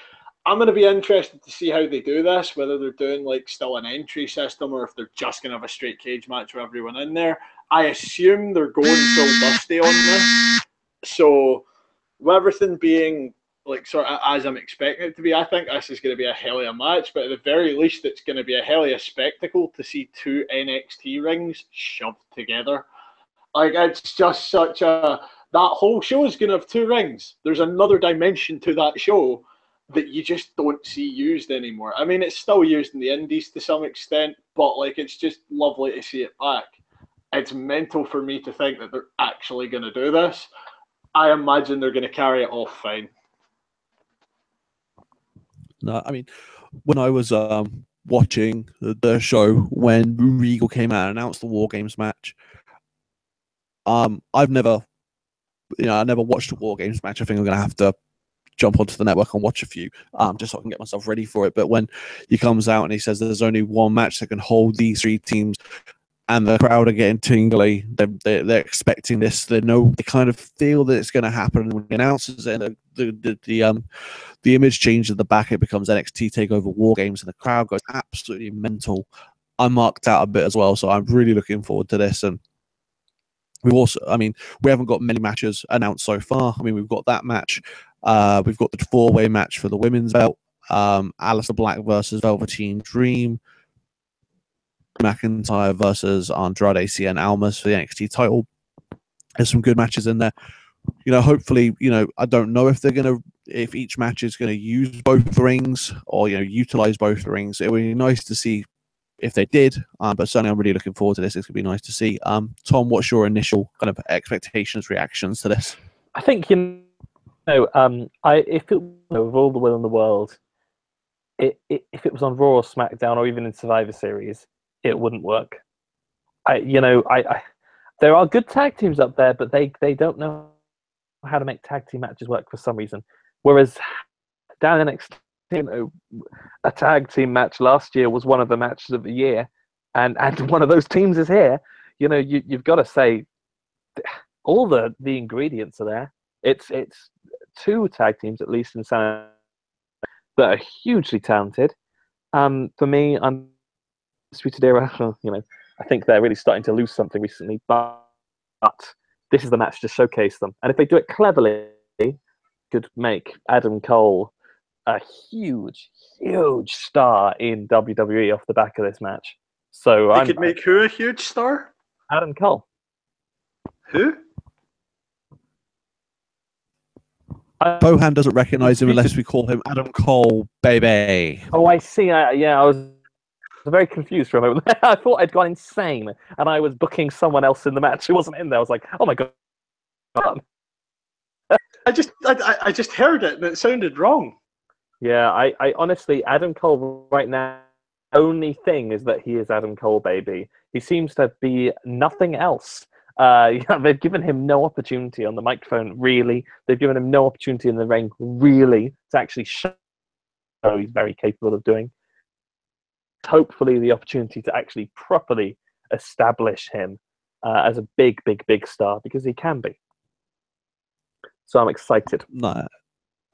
I'm going to be interested to see how they do this, whether they're doing like still an entry system or if they're just going to have a straight cage match with everyone in there. I assume they're going full dusty on this. So, with everything being like sort of as I'm expecting it to be, I think this is going to be a hell of a match, but at the very least, it's going to be a hell of a spectacle to see 2 NXT rings shoved together. Like, it's just such a... That whole show is going to have 2 rings. There's another dimension to that show that you just don't see used anymore. I mean, it's still used in the indies to some extent, but like, it's just lovely to see it back. It's mental for me to think that they're actually going to do this. I imagine they're going to carry it off fine. No, I mean, when I was watching the show when Regal came out and announced the WarGames match, I never watched a WarGames match. I think I'm gonna have to jump onto the network and watch a few, just so I can get myself ready for it. But when he comes out and he says there's only one match that can hold these 3 teams, and the crowd are getting tingly, they're expecting this. They kind of feel that it's going to happen. And when he announces it, and the image changes at the back, it becomes NXT TakeOver WarGames, and the crowd goes absolutely mental. I marked out a bit as well, so I'm really looking forward to this. And we haven't got many matches announced so far. I mean, we've got that match. We've got the 4-way match for the women's belt. Aleister Black versus Velveteen Dream. McIntyre versus Andrade Cien Almas for the NXT title. There's some good matches in there. Hopefully, I don't know if each match is going to use both rings or, utilize both rings. It would be nice to see if they did, but certainly I'm really looking forward to this. It's going to be nice to see. Tom, what's your initial kind of expectations, reactions to this? I think, if it with all the will in the world, if it was on Raw or SmackDown or even in Survivor Series, it wouldn't work. There are good tag teams up there, but they don't know how to make tag team matches work for some reason. Whereas down the next, a tag team match last year was one of the matches of the year, and one of those teams is here. You've got to say all the ingredients are there. It's 2 tag teams at least in San that are hugely talented. For me, Undisputed Era, I think they're really starting to lose something recently, but this is the match to showcase them. And if they do it cleverly, could make Adam Cole a huge, huge star in WWE off the back of this match. So They could make who a huge star? Adam Cole. Who? Bohan doesn't recognize him unless we call him Adam Cole, baby. Oh, I see. Yeah, I was very confused for a moment. I thought I'd gone insane, and I was booking someone else in the match who wasn't in there. I was like, oh my god. I just heard it and it sounded wrong. Yeah, I honestly, Adam Cole right now, only thing is that he is Adam Cole, baby. He seems to be nothing else. They've given him no opportunity on the microphone, really. They've given him no opportunity in the ring, really, to actually show he's very capable of doing. Hopefully, the opportunity to actually properly establish him as a big, big, big star, because he can be. So I'm excited. No,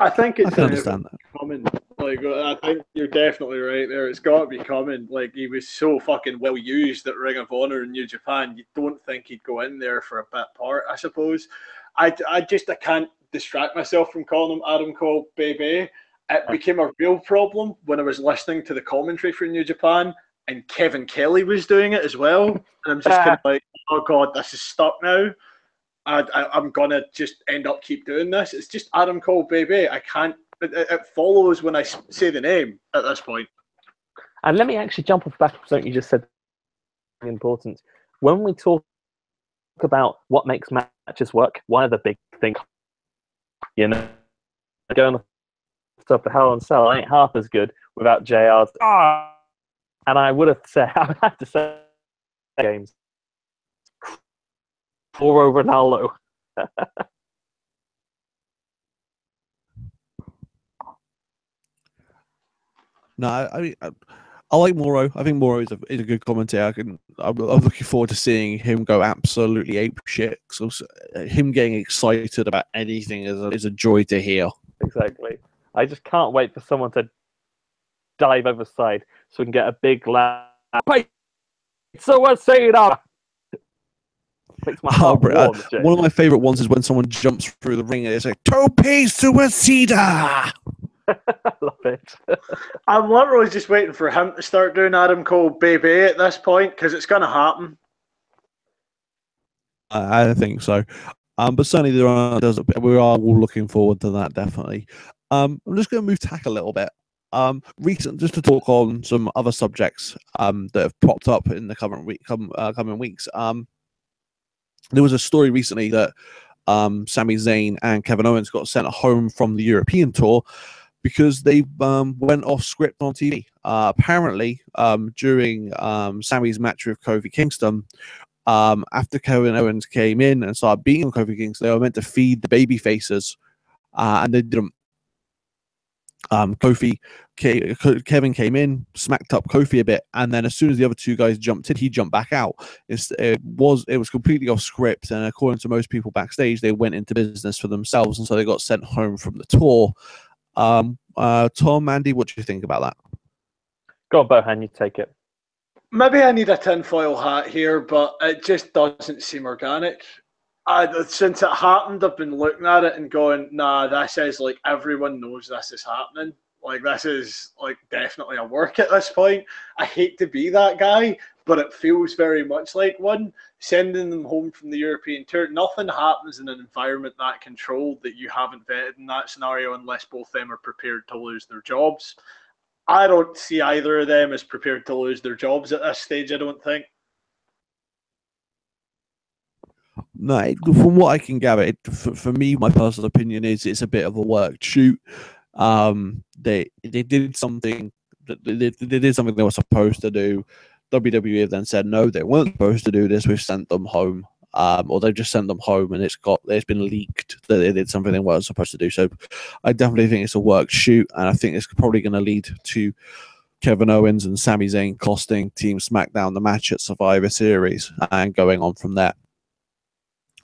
I think it's I can understand that. coming. Like, I think you're definitely right there. It's got to be coming. Like, he was so fucking well used at Ring of Honor in New Japan. You don't think he'd go in there for a bit part, I suppose. I can't distract myself from calling him Adam Cole, baby. It became a real problem when I was listening to the commentary for New Japan and Kevin Kelly was doing it as well. And I'm just kind of like, oh God, this is stuck now. I'm going to just end up keep doing this. It's just Adam Cole, baby. I can't. It follows when I say the name at this point. And let me actually jump off the back of something you just said. Important. When we talk about what makes matches work, one of the big things, going off the Hell in Cell ain't half as good without JR's. And I would have said, I would have to say, games. Poor Ronaldo. No, I mean, I like Moro. I think Moro is a good commentator. I'm looking forward to seeing him go absolutely ape shit. So him getting excited about anything is a joy to hear. Exactly. I just can't wait for someone to dive over the side so we can get a big laugh. So what's saying now? Makes my heart warm, one of my favorite ones is when someone jumps through the ring and it's like tope suicida. I love it. I'm literally just waiting for him to start doing Adam Cole, baby, at this point, because it's going to happen. I think so. But certainly we are all looking forward to that, definitely. I'm just going to move tack a little bit. Just to talk on some other subjects that have popped up in the coming weeks. There was a story recently that Sami Zayn and Kevin Owens got sent home from the European tour because they went off script on TV. Apparently, during Sami's match with Kofi Kingston, after Kevin Owens came in and started beating Kofi Kingston, they were meant to feed the baby faces, and they didn't. Kevin came in, smacked up Kofi a bit, and then as soon as the other two guys jumped in, he jumped back out. It was completely off script, and according to most people backstage, they went into business for themselves, and so they got sent home from the tour. Tom, Andy, what do you think about that? Go on, Bohan, you take it. Maybe I need a tinfoil hat here, but it just doesn't seem organic. Since it happened, I've been looking at it and going, nah, this is like everyone knows this is happening. Like, this is like definitely a work at this point. I hate to be that guy, but it feels very much like one. Sending them home from the European tour, nothing happens in an environment that controlled that you haven't vetted in that scenario unless both them are prepared to lose their jobs. I don't see either of them as prepared to lose their jobs at this stage, I don't think. No, from what I can gather, for me, my personal opinion is it's a bit of a work shoot. They did something they did something they were supposed to do. WWE have then said no, they weren't supposed to do this. We've sent them home, or they've just sent them home, and it's been leaked that they did something they weren't supposed to do. So, I definitely think it's a work shoot, and I think it's probably going to lead to Kevin Owens and Sami Zayn costing Team SmackDown the match at Survivor Series and going on from there.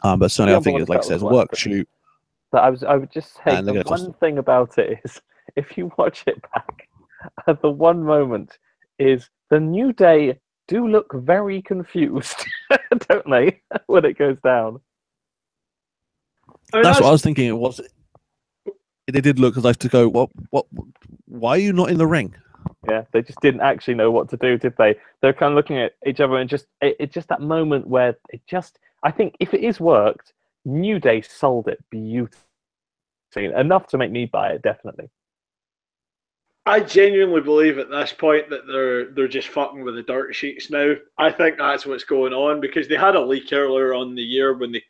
But certainly, I think it's like it says, work shoot. But I would just say the one thing about it is, if you watch it back, the one moment is the New Day do look very confused, don't they, when it goes down? I mean, that's what I was thinking. They did look like to go, what? Why are you not in the ring? Yeah, they just didn't actually know what to do, did they? They're kind of looking at each other, and just that moment where I think if it is worked, New Day sold it beautifully. scene. Enough to make me buy it, definitely. I genuinely believe at this point that they're just fucking with the dirt sheets now. I think that's what's going on because they had a leak earlier on the year when they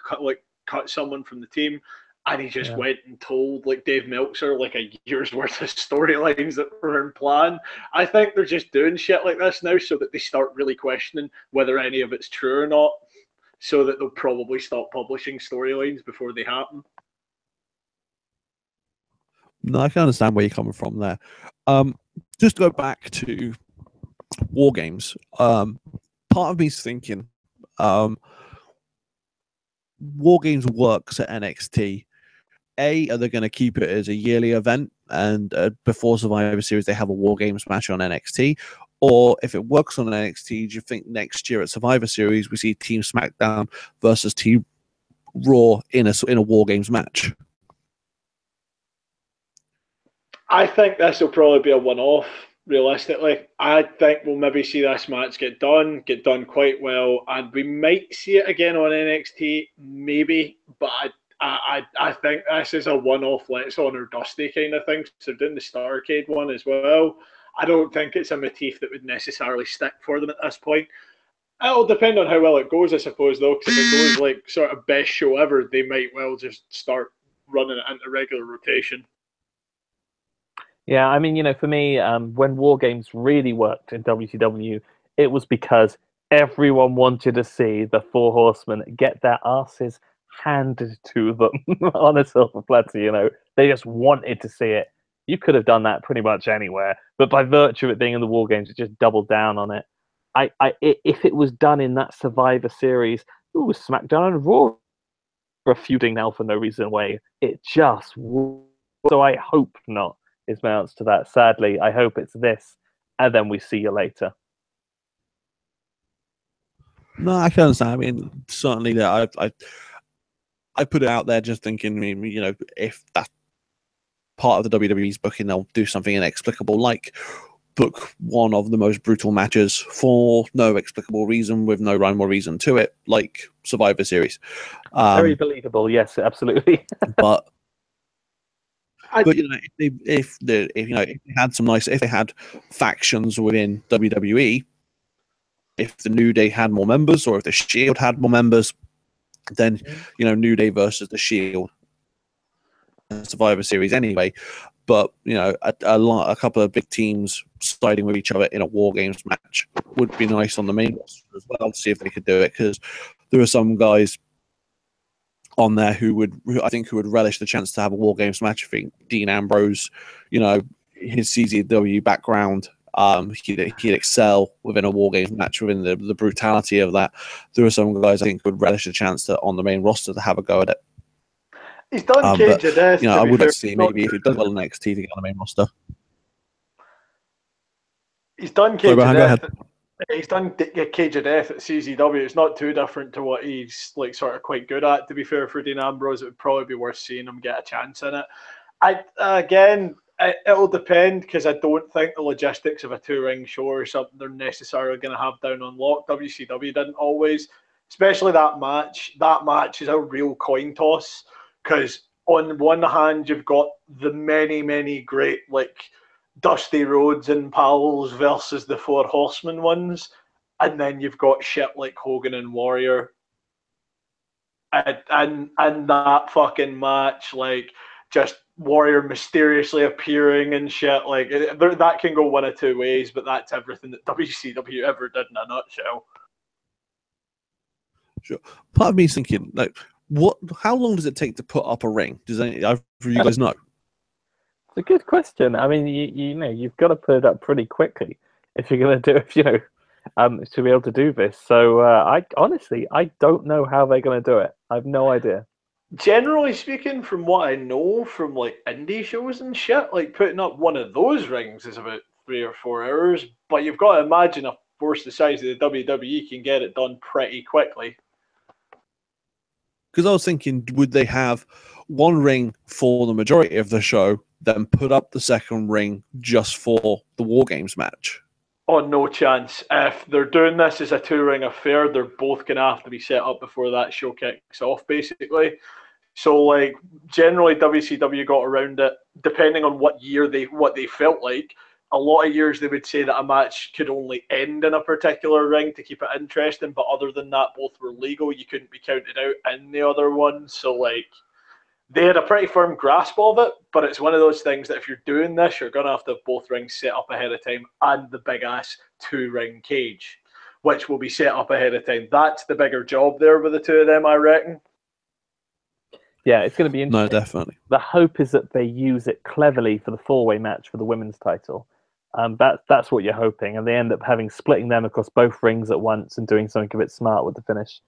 cut someone from the team, and he just went and told like Dave Meltzer like a year's worth of storylines that were in plan. I think they're just doing shit like this now so that they start really questioning whether any of it's true or not, so that they'll probably stop publishing storylines before they happen. No, I can understand where you're coming from there. Just go back to WarGames. Part of me's thinking, WarGames works at NXT. Are they going to keep it as a yearly event, and before Survivor Series they have a WarGames match on NXT? Or if it works on NXT, do you think next year at Survivor Series we see Team SmackDown versus Team Raw in a WarGames match? I think this will probably be a one-off, realistically. I think we'll maybe see this match get done quite well, and we might see it again on NXT, maybe, but I think this is a one-off, let's honour Dusty kind of thing. So doing the Starrcade one as well. I don't think it's a motif that would necessarily stick for them at this point. It'll depend on how well it goes, I suppose, though, because if it goes like sort of best show ever, they might well just start running it into regular rotation. Yeah, I mean, for me, when WarGames really worked in WCW, it was because everyone wanted to see the Four Horsemen get their asses handed to them on a silver platter. They just wanted to see it. You could have done that pretty much anywhere, but by virtue of it being in the WarGames, it just doubled down on it. If it was done in that Survivor Series, ooh, SmackDown and Raw are feuding now for no reason way. It just would. So I hope not. Is my answer to that. Sadly, I hope it's this, and then we see you later. No, I can understand. I mean, certainly that I put it out there just thinking, if that's part of the WWE's booking, they'll do something inexplicable, like book one of the most brutal matches for no explicable reason, with no rhyme or reason to it, like Survivor Series. Very believable, yes, absolutely. But if they had if they had factions within WWE, if the New Day had more members, or if the Shield had more members, then New Day versus the Shield, Survivor Series anyway. But a couple of big teams siding with each other in a WarGames match would be nice on the main roster as well, to see if they could do it, because there are some guys on there who I think would relish the chance to have a WarGames match. I think Dean Ambrose, his CZW background, he'd excel within a WarGames match, within the brutality of that. There are some guys I think would relish the chance to, on the main roster, to have a go at it. He's done Cage of Death. I would like to see maybe if it does well in NXT to get on the main roster. He's done Cage of Death. He's done Cage of Death at CZW. It's not too different to what he's sort of quite good at. To be fair, for Dean Ambrose, it would probably be worth seeing him get a chance in it. It'll depend, because I don't think the logistics of a 2-ring show or something they're necessarily going to have down on lock. WCW didn't always, especially that match. That match is a real coin toss, because on one hand you've got the many great Dusty Rhodes and pals versus the Four Horsemen ones, and then you've got shit like Hogan and Warrior, and that fucking match, just Warrior mysteriously appearing and shit, that can go one of two ways, but that's everything that WCW ever did in a nutshell. Sure. Part of me is thinking, how long does it take to put up a ring? Does you guys know? It's a good question. I mean, you've got to put it up pretty quickly if you're going to do it, to be able to do this. So I don't know how they're going to do it. I have no idea. Generally speaking, from what I know from indie shows and shit, putting up one of those rings is about 3 or 4 hours. But you've got to imagine a force the size of the WWE can get it done pretty quickly. Because I was thinking, would they have one ring for the majority of the show, then put up the second ring just for the WarGames match? Oh, no chance. If they're doing this as a 2-ring affair, they're both going to have to be set up before that show kicks off, basically. So like generally WCW got around it depending on what they felt like. A lot of years they would say that a match could only end in a particular ring to keep it interesting, but other than that, both were legal. You couldn't be counted out in the other one. So like they had a pretty firm grasp of it, but it's one of those things that if you're doing this, you're gonna have to have both rings set up ahead of time and the big ass 2-ring cage, which will be set up ahead of time. That's the bigger job there with the two of them, I reckon. Yeah, it's going to be interesting. No, definitely. The hope is that they use it cleverly for the 4-way match for the women's title. That's what you're hoping, and they end up splitting them across both rings at once and doing something a bit smart with the finish.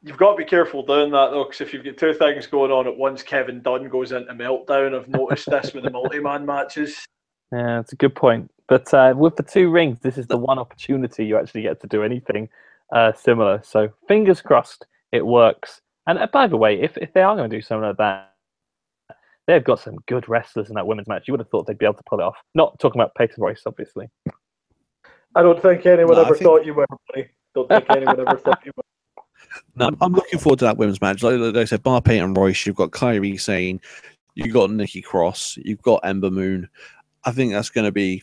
You've got to be careful doing that though, because if you've got two things going on at once, Kevin Dunn goes into meltdown. I've noticed this with the multi-man matches. Yeah, that's a good point. But with the 2 rings, this is the one opportunity you actually get to do anything similar. So fingers crossed it works. And by the way, if they are going to do something like that, they've got some good wrestlers in that women's match. You would have thought they'd be able to pull it off. Not talking about Peyton Royce, obviously. I don't think anyone thought you were, buddy. Don't think anyone ever thought you were. No, I'm looking forward to that women's match. Like I said, bar Peyton Royce, you've got Kairi Sane, you've got Nikki Cross, you've got Ember Moon. I think that's going to be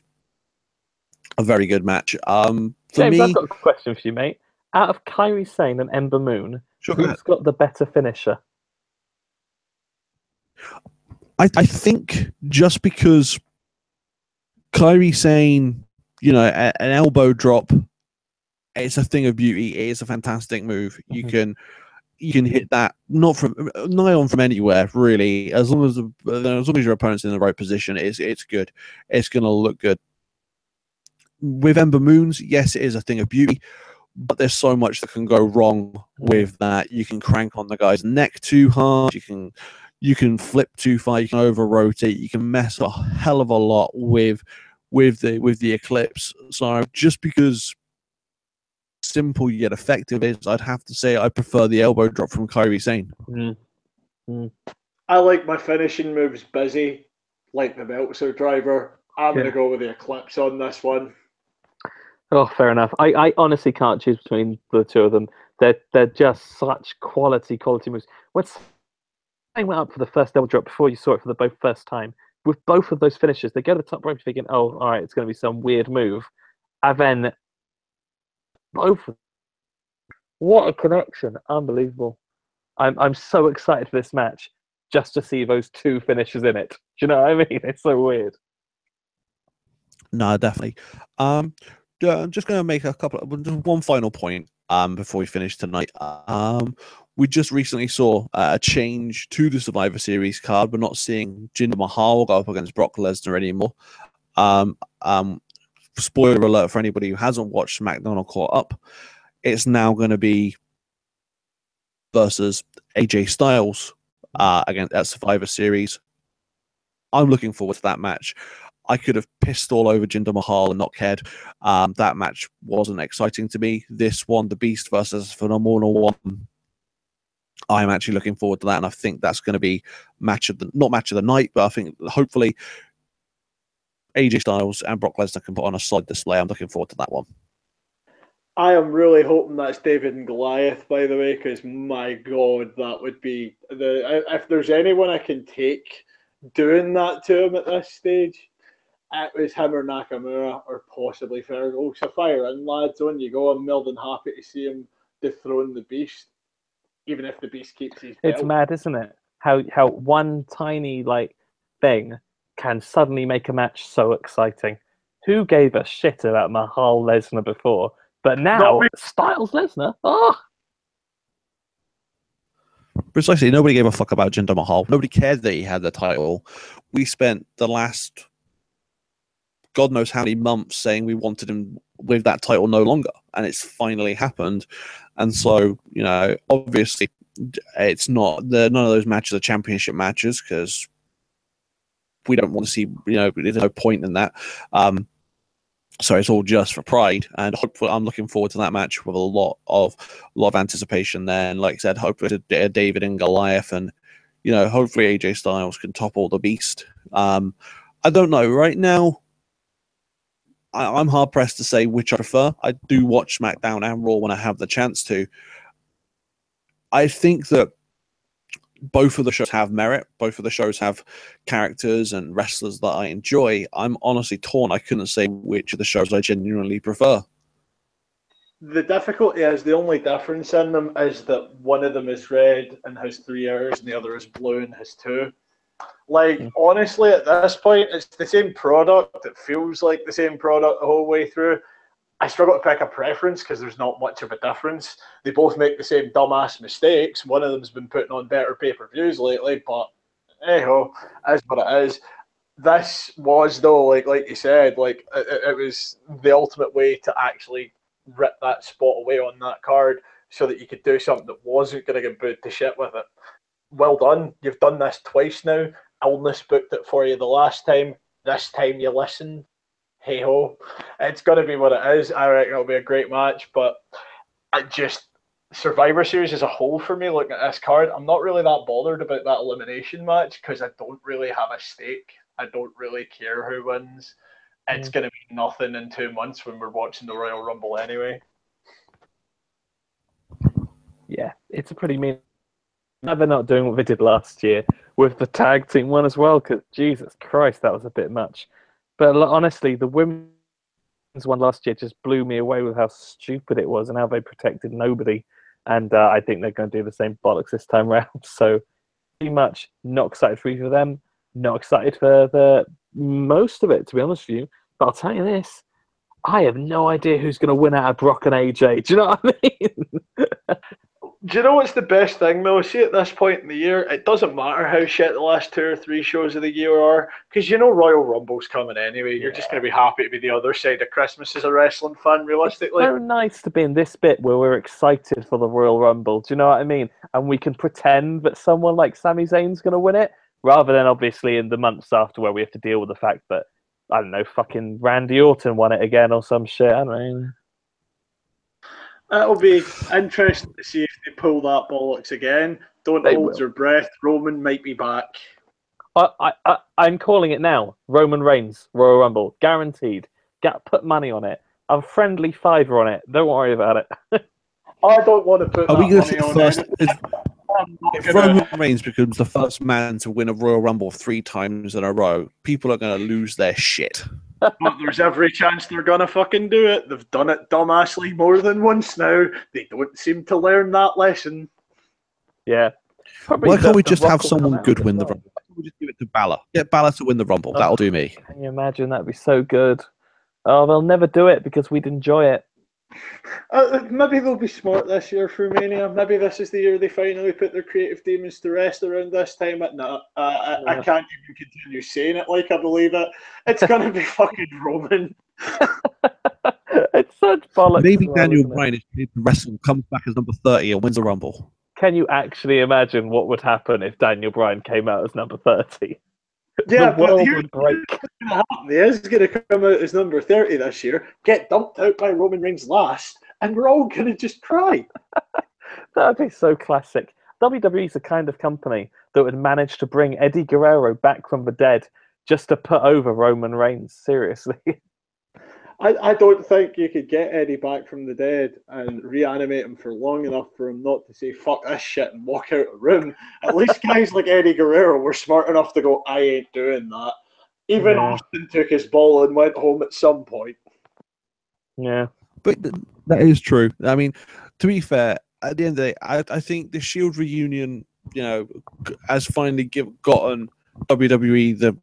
a very good match. James, I've got a question for you, mate. Out of Kairi Sane and Ember Moon, who's got the better finisher? I think just because Kairi Sane, an elbow drop, it's a thing of beauty. It is a fantastic move. You can hit that not from nigh on from anywhere really, as long as your opponent's in the right position. It's good. It's going to look good. With Ember Moons, yes, it is a thing of beauty, but there's so much that can go wrong with that. You can crank on the guy's neck too hard. You can flip too far. You can over rotate. You can mess a hell of a lot with the Eclipse. So just because simple yet effective is, I'd have to say I prefer the elbow drop from Kairi Sane. I like my finishing moves busy, like the Meltzer driver. I'm going to go with the Eclipse on this one. Oh, fair enough. I honestly can't choose between the two of them. They're just such quality moves. When I went up for the first double drop before you saw it for the first time, with both of those finishes, they go to the top rope thinking, oh, all right, it's going to be some weird move. And then both of them, what a connection. Unbelievable. I'm so excited for this match just to see those 2 finishes in it. Do you know what I mean? It's so weird. No, definitely. I'm just going to make one final point before we finish tonight. We just recently saw a change to the Survivor Series card. We're not seeing Jinder Mahal go up against Brock Lesnar anymore. Spoiler alert for anybody who hasn't watched SmackDown or caught up. It's now going to be versus AJ Styles against at Survivor Series. I'm looking forward to that match. I could have pissed all over Jinder Mahal and not cared. That match wasn't exciting to me. This one, the Beast versus Phenomenal one, I'm actually looking forward to that, and I think that's going to be not match of the night, but I think hopefully AJ Styles and Brock Lesnar can put on a solid display. I'm looking forward to that one. I am really hoping that's David and Goliath, by the way, because my God, that would be if there's anyone I can take doing that to him at this stage, it was him or Nakamura or possibly Fergal. So fire in, lads, on you go. I'm more than happy to see him dethrone the Beast, even if the Beast keeps his belt. It's mad, isn't it? How one tiny thing can suddenly make a match so exciting. Who gave a shit about Mahal Lesnar before? But now, Styles Lesnar? Oh! Precisely. Nobody gave a fuck about Jinder Mahal. Nobody cared that he had the title. We spent the last God knows how many months saying we wanted him with that title no longer, and it's finally happened. And so, obviously, it's not none of those matches are championship matches because we don't want to see, there's no point in that. So it's all just for pride, and hopefully, I'm looking forward to that match with a lot of anticipation. Then, like I said, hopefully David and Goliath, and hopefully AJ Styles can topple the Beast. I don't know right now. I'm hard pressed to say which I prefer. I do watch SmackDown and Raw when I have the chance to. I think that both of the shows have merit. Both of the shows have characters and wrestlers that I enjoy. I'm honestly torn. I couldn't say which of the shows I genuinely prefer. The difficulty is the only difference in them is that one of them is red and has 3 hours, and the other is blue and has 2. Like, honestly, at this point, it's the same product. It feels like the same product the whole way through. I struggle to pick a preference because there's not much of a difference. They both make the same dumbass mistakes. One of them's been putting on better pay-per-views lately, but hey-ho, is what it is. This was, though, like you said, like it was the ultimate way to actually rip that spot away on that card so that you could do something that wasn't going to get booed to shit with it. Well done. You've done this twice now. Illness booked it for you the last time. This time you listened. Hey ho. It's going to be what it is. I reckon it'll be a great match, but I just Survivor Series as a whole for me, looking at this card, I'm not really that bothered about that elimination match because I don't really have a stake. I don't really care who wins. It's going to be nothing in 2 months when we're watching the Royal Rumble anyway. Yeah, it's a pretty mean. They're not doing what they did last year with the tag team one as well, because Jesus Christ, that was a bit much. But honestly, the women's one last year just blew me away with how stupid it was and how they protected nobody. And I think they're going to do the same bollocks this time around. So pretty much not excited for either of them. Not excited for the most of it, to be honest with you. But I'll tell you this, I have no idea who's going to win out of Brock and AJ. Do you know what I mean? Do you know what's the best thing, though? See, at this point in the year, it doesn't matter how shit the last 2 or 3 shows of the year are, because you know Royal Rumble's coming anyway. You're just going to be happy to be the other side of Christmas as a wrestling fan, realistically. It's so nice to be in this bit where we're excited for the Royal Rumble. Do you know what I mean? And we can pretend that someone like Sami Zayn's going to win it, rather than obviously in the months after where we have to deal with the fact that, I don't know, fucking Randy Orton won it again or some shit. I don't know. It'll be interesting to see if they pull that bollocks again. Don't hold your breath. Roman might be back. I'm calling it now. Roman Reigns, Royal Rumble. Guaranteed. Put money on it. A friendly $5 on it. Don't worry about it. I don't want to put that money on it. If Roman Reigns becomes the first man to win a Royal Rumble 3 times in a row, people are going to lose their shit. But there's every chance they're going to fucking do it. They've done it dumbassly more than once now. They don't seem to learn that lesson. Yeah. Why can't we just have someone good win the Rumble? Why can't we just give it to Balor? Get Balor to win the Rumble. That'll do me. Can you imagine? That'd be so good. Oh, they'll never do it because we'd enjoy it. Maybe they'll be smart this year for Mania. Maybe this is the year they finally put their creative demons to rest around this time. I can't even continue saying it like I believe it. It's going to be fucking Roman. It's such bollocks. Maybe Daniel Bryan is paid to wrestle, comes back as number 30 and wins the Rumble. Can you actually imagine what would happen if Daniel Bryan came out as number 30? Yeah, the world would break. He is going to come out as number 30 this year, get dumped out by Roman Reigns last, and we're all going to just cry. That would be so classic. WWE's the kind of company that would manage to bring Eddie Guerrero back from the dead just to put over Roman Reigns. Seriously. I don't think you could get Eddie back from the dead and reanimate him for long enough for him not to say fuck this shit and walk out of the room. At least guys like Eddie Guerrero were smart enough to go, I ain't doing that. Even Austin took his ball and went home at some point. Yeah. But that is true. I mean, to be fair, at the end of the day, I think the Shield reunion, has finally gotten WWE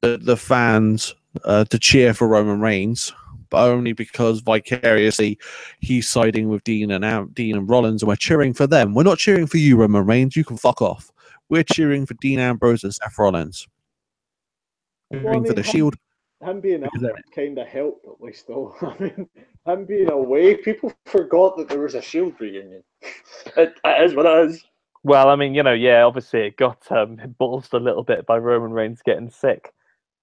the fans to cheer for Roman Reigns, but only because vicariously he's siding with Dean and Rollins, and we're cheering for them. We're not cheering for you, Roman Reigns. You can fuck off. We're cheering for Dean Ambrose and Seth Rollins. Cheering for the Shield. Him being out kind of helped, at least, though. I mean, him being away, people forgot that there was a Shield reunion. It is what it is. Well, I mean, obviously it got ballsed a little bit by Roman Reigns getting sick.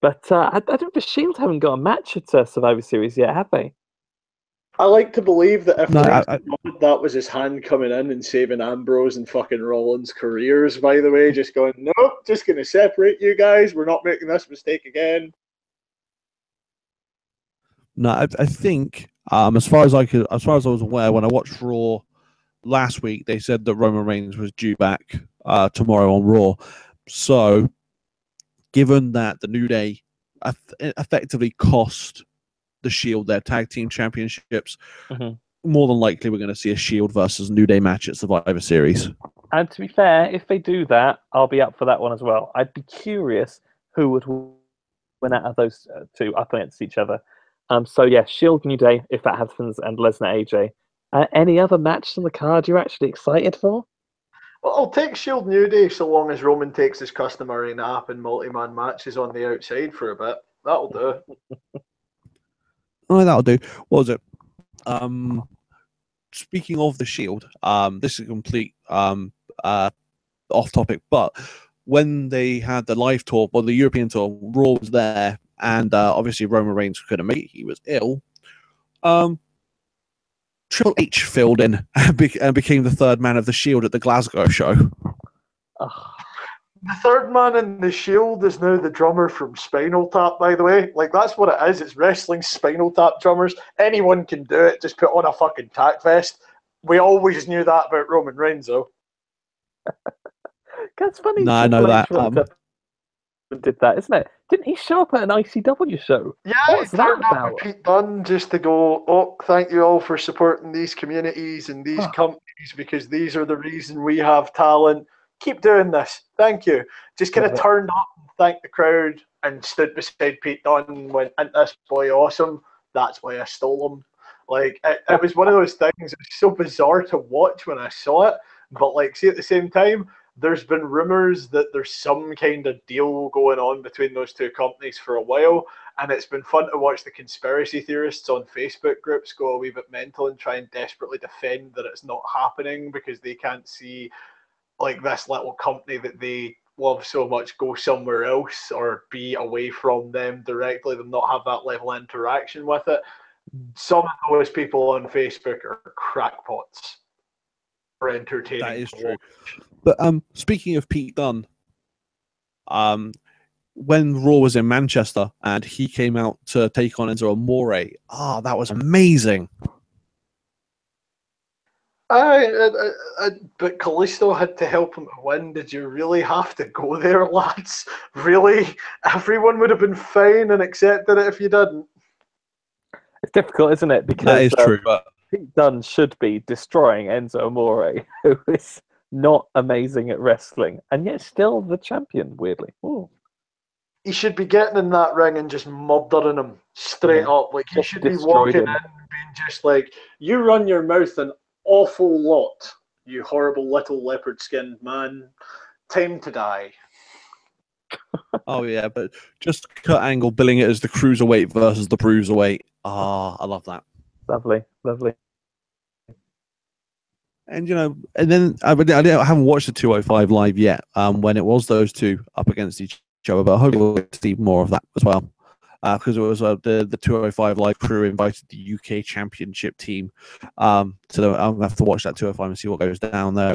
But I don't. The Shield haven't got a match at Survivor Series yet, have they? I like to believe that if that was his hand coming in and saving Ambrose and fucking Rollins' careers, by the way, just going, nope, just going to separate you guys. We're not making this mistake again. No, I think as far as I was aware, when I watched Raw last week, they said that Roman Reigns was due back tomorrow on Raw. So, given that the New Day effectively cost the Shield their tag team championships, more than likely we're going to see a Shield versus New Day match at Survivor Series. And to be fair, if they do that, I'll be up for that one as well. I'd be curious who would win out of those two up against each other. So yeah, Shield New Day, if that happens, and Lesnar AJ. Any other matches on the card you're actually excited for? Well, I'll take Shield New Day so long as Roman takes his customary nap and multi-man matches on the outside for a bit. That'll do. Oh, that'll do. What was it? Speaking of the Shield, this is a complete off topic, but when they had the live tour, or the European tour, Raw was there, and obviously Roman Reigns couldn't make it. He was ill. Triple H filled in and became the third man of the Shield at the Glasgow show. The third man in the Shield is now the drummer from Spinal Tap, by the way. Like, that's what it is. It's wrestling Spinal Tap drummers. Anyone can do it. Just put on a fucking tack vest. We always knew that about Roman Reigns, though. That's funny. No, I know that. Did that, isn't it? Didn't he show up at an ICW show? Yeah, what's he that turned up about? with Pete Dunne just to go, oh, thank you all for supporting these communities and these companies, because these are the reason we have talent. Keep doing this. Thank you. Just kind of turned up and thanked the crowd and stood beside Pete Dunne and went, isn't this boy awesome? That's why I stole him. Like, it was one of those things. It was so bizarre to watch when I saw it. But, like, see, at the same time, there's been rumors that there's some kind of deal going on between those two companies for a while, and it's been fun to watch the conspiracy theorists on Facebook groups go a wee bit mental and try and desperately defend that it's not happening because they can't see, like, this little company that they love so much go somewhere else or be away from them directly, them not have that level of interaction with it. Some of those people on Facebook are crackpots for entertaining. That is true. But speaking of Pete Dunne, when Raw was in Manchester and he came out to take on Enzo Amore, that was amazing. But Kalisto had to help him to win. Did you really have to go there, lads? Really? Everyone would have been fine and accepted it if you didn't. It's difficult, isn't it? Because that is true. But Pete Dunne should be destroying Enzo Amore, who is not amazing at wrestling, and yet still the champion, weirdly. Ooh. He should be getting in that ring and just murdering him straight up. Like, he should be walking in and being just like, you run your mouth an awful lot, you horrible little leopard-skinned man. Time to die. Oh, yeah, but just Kurt Angle billing it as the cruiserweight versus the bruiserweight. I love that. Lovely, lovely. And, you know, and then I haven't watched the 205 live yet when it was those two up against each other, but I hope we'll see more of that as well. Because it was the 205 live crew invited the UK Championship team. So I'm going to have to watch that 205 and see what goes down there.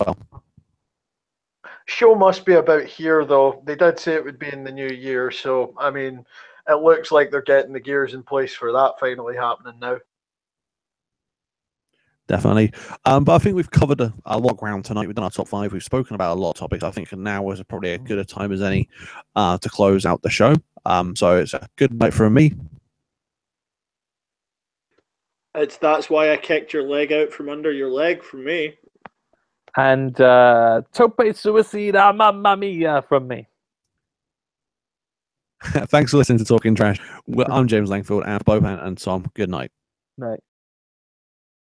Show must be about here, though. They did say it would be in the new year, so, I mean, it looks like they're getting the gears in place for that finally happening now. Definitely. But I think we've covered a lot of ground tonight. We've done our top 5. We've spoken about a lot of topics. I think now is probably as good a time as any to close out the show. So it's a good night from me. That's why I kicked your leg out from under your leg from me. And Tope Suicida Mamma Mia from me. Thanks for listening to Talking Trash. I'm James Langfield and Bohan and Tom. Good night. Night.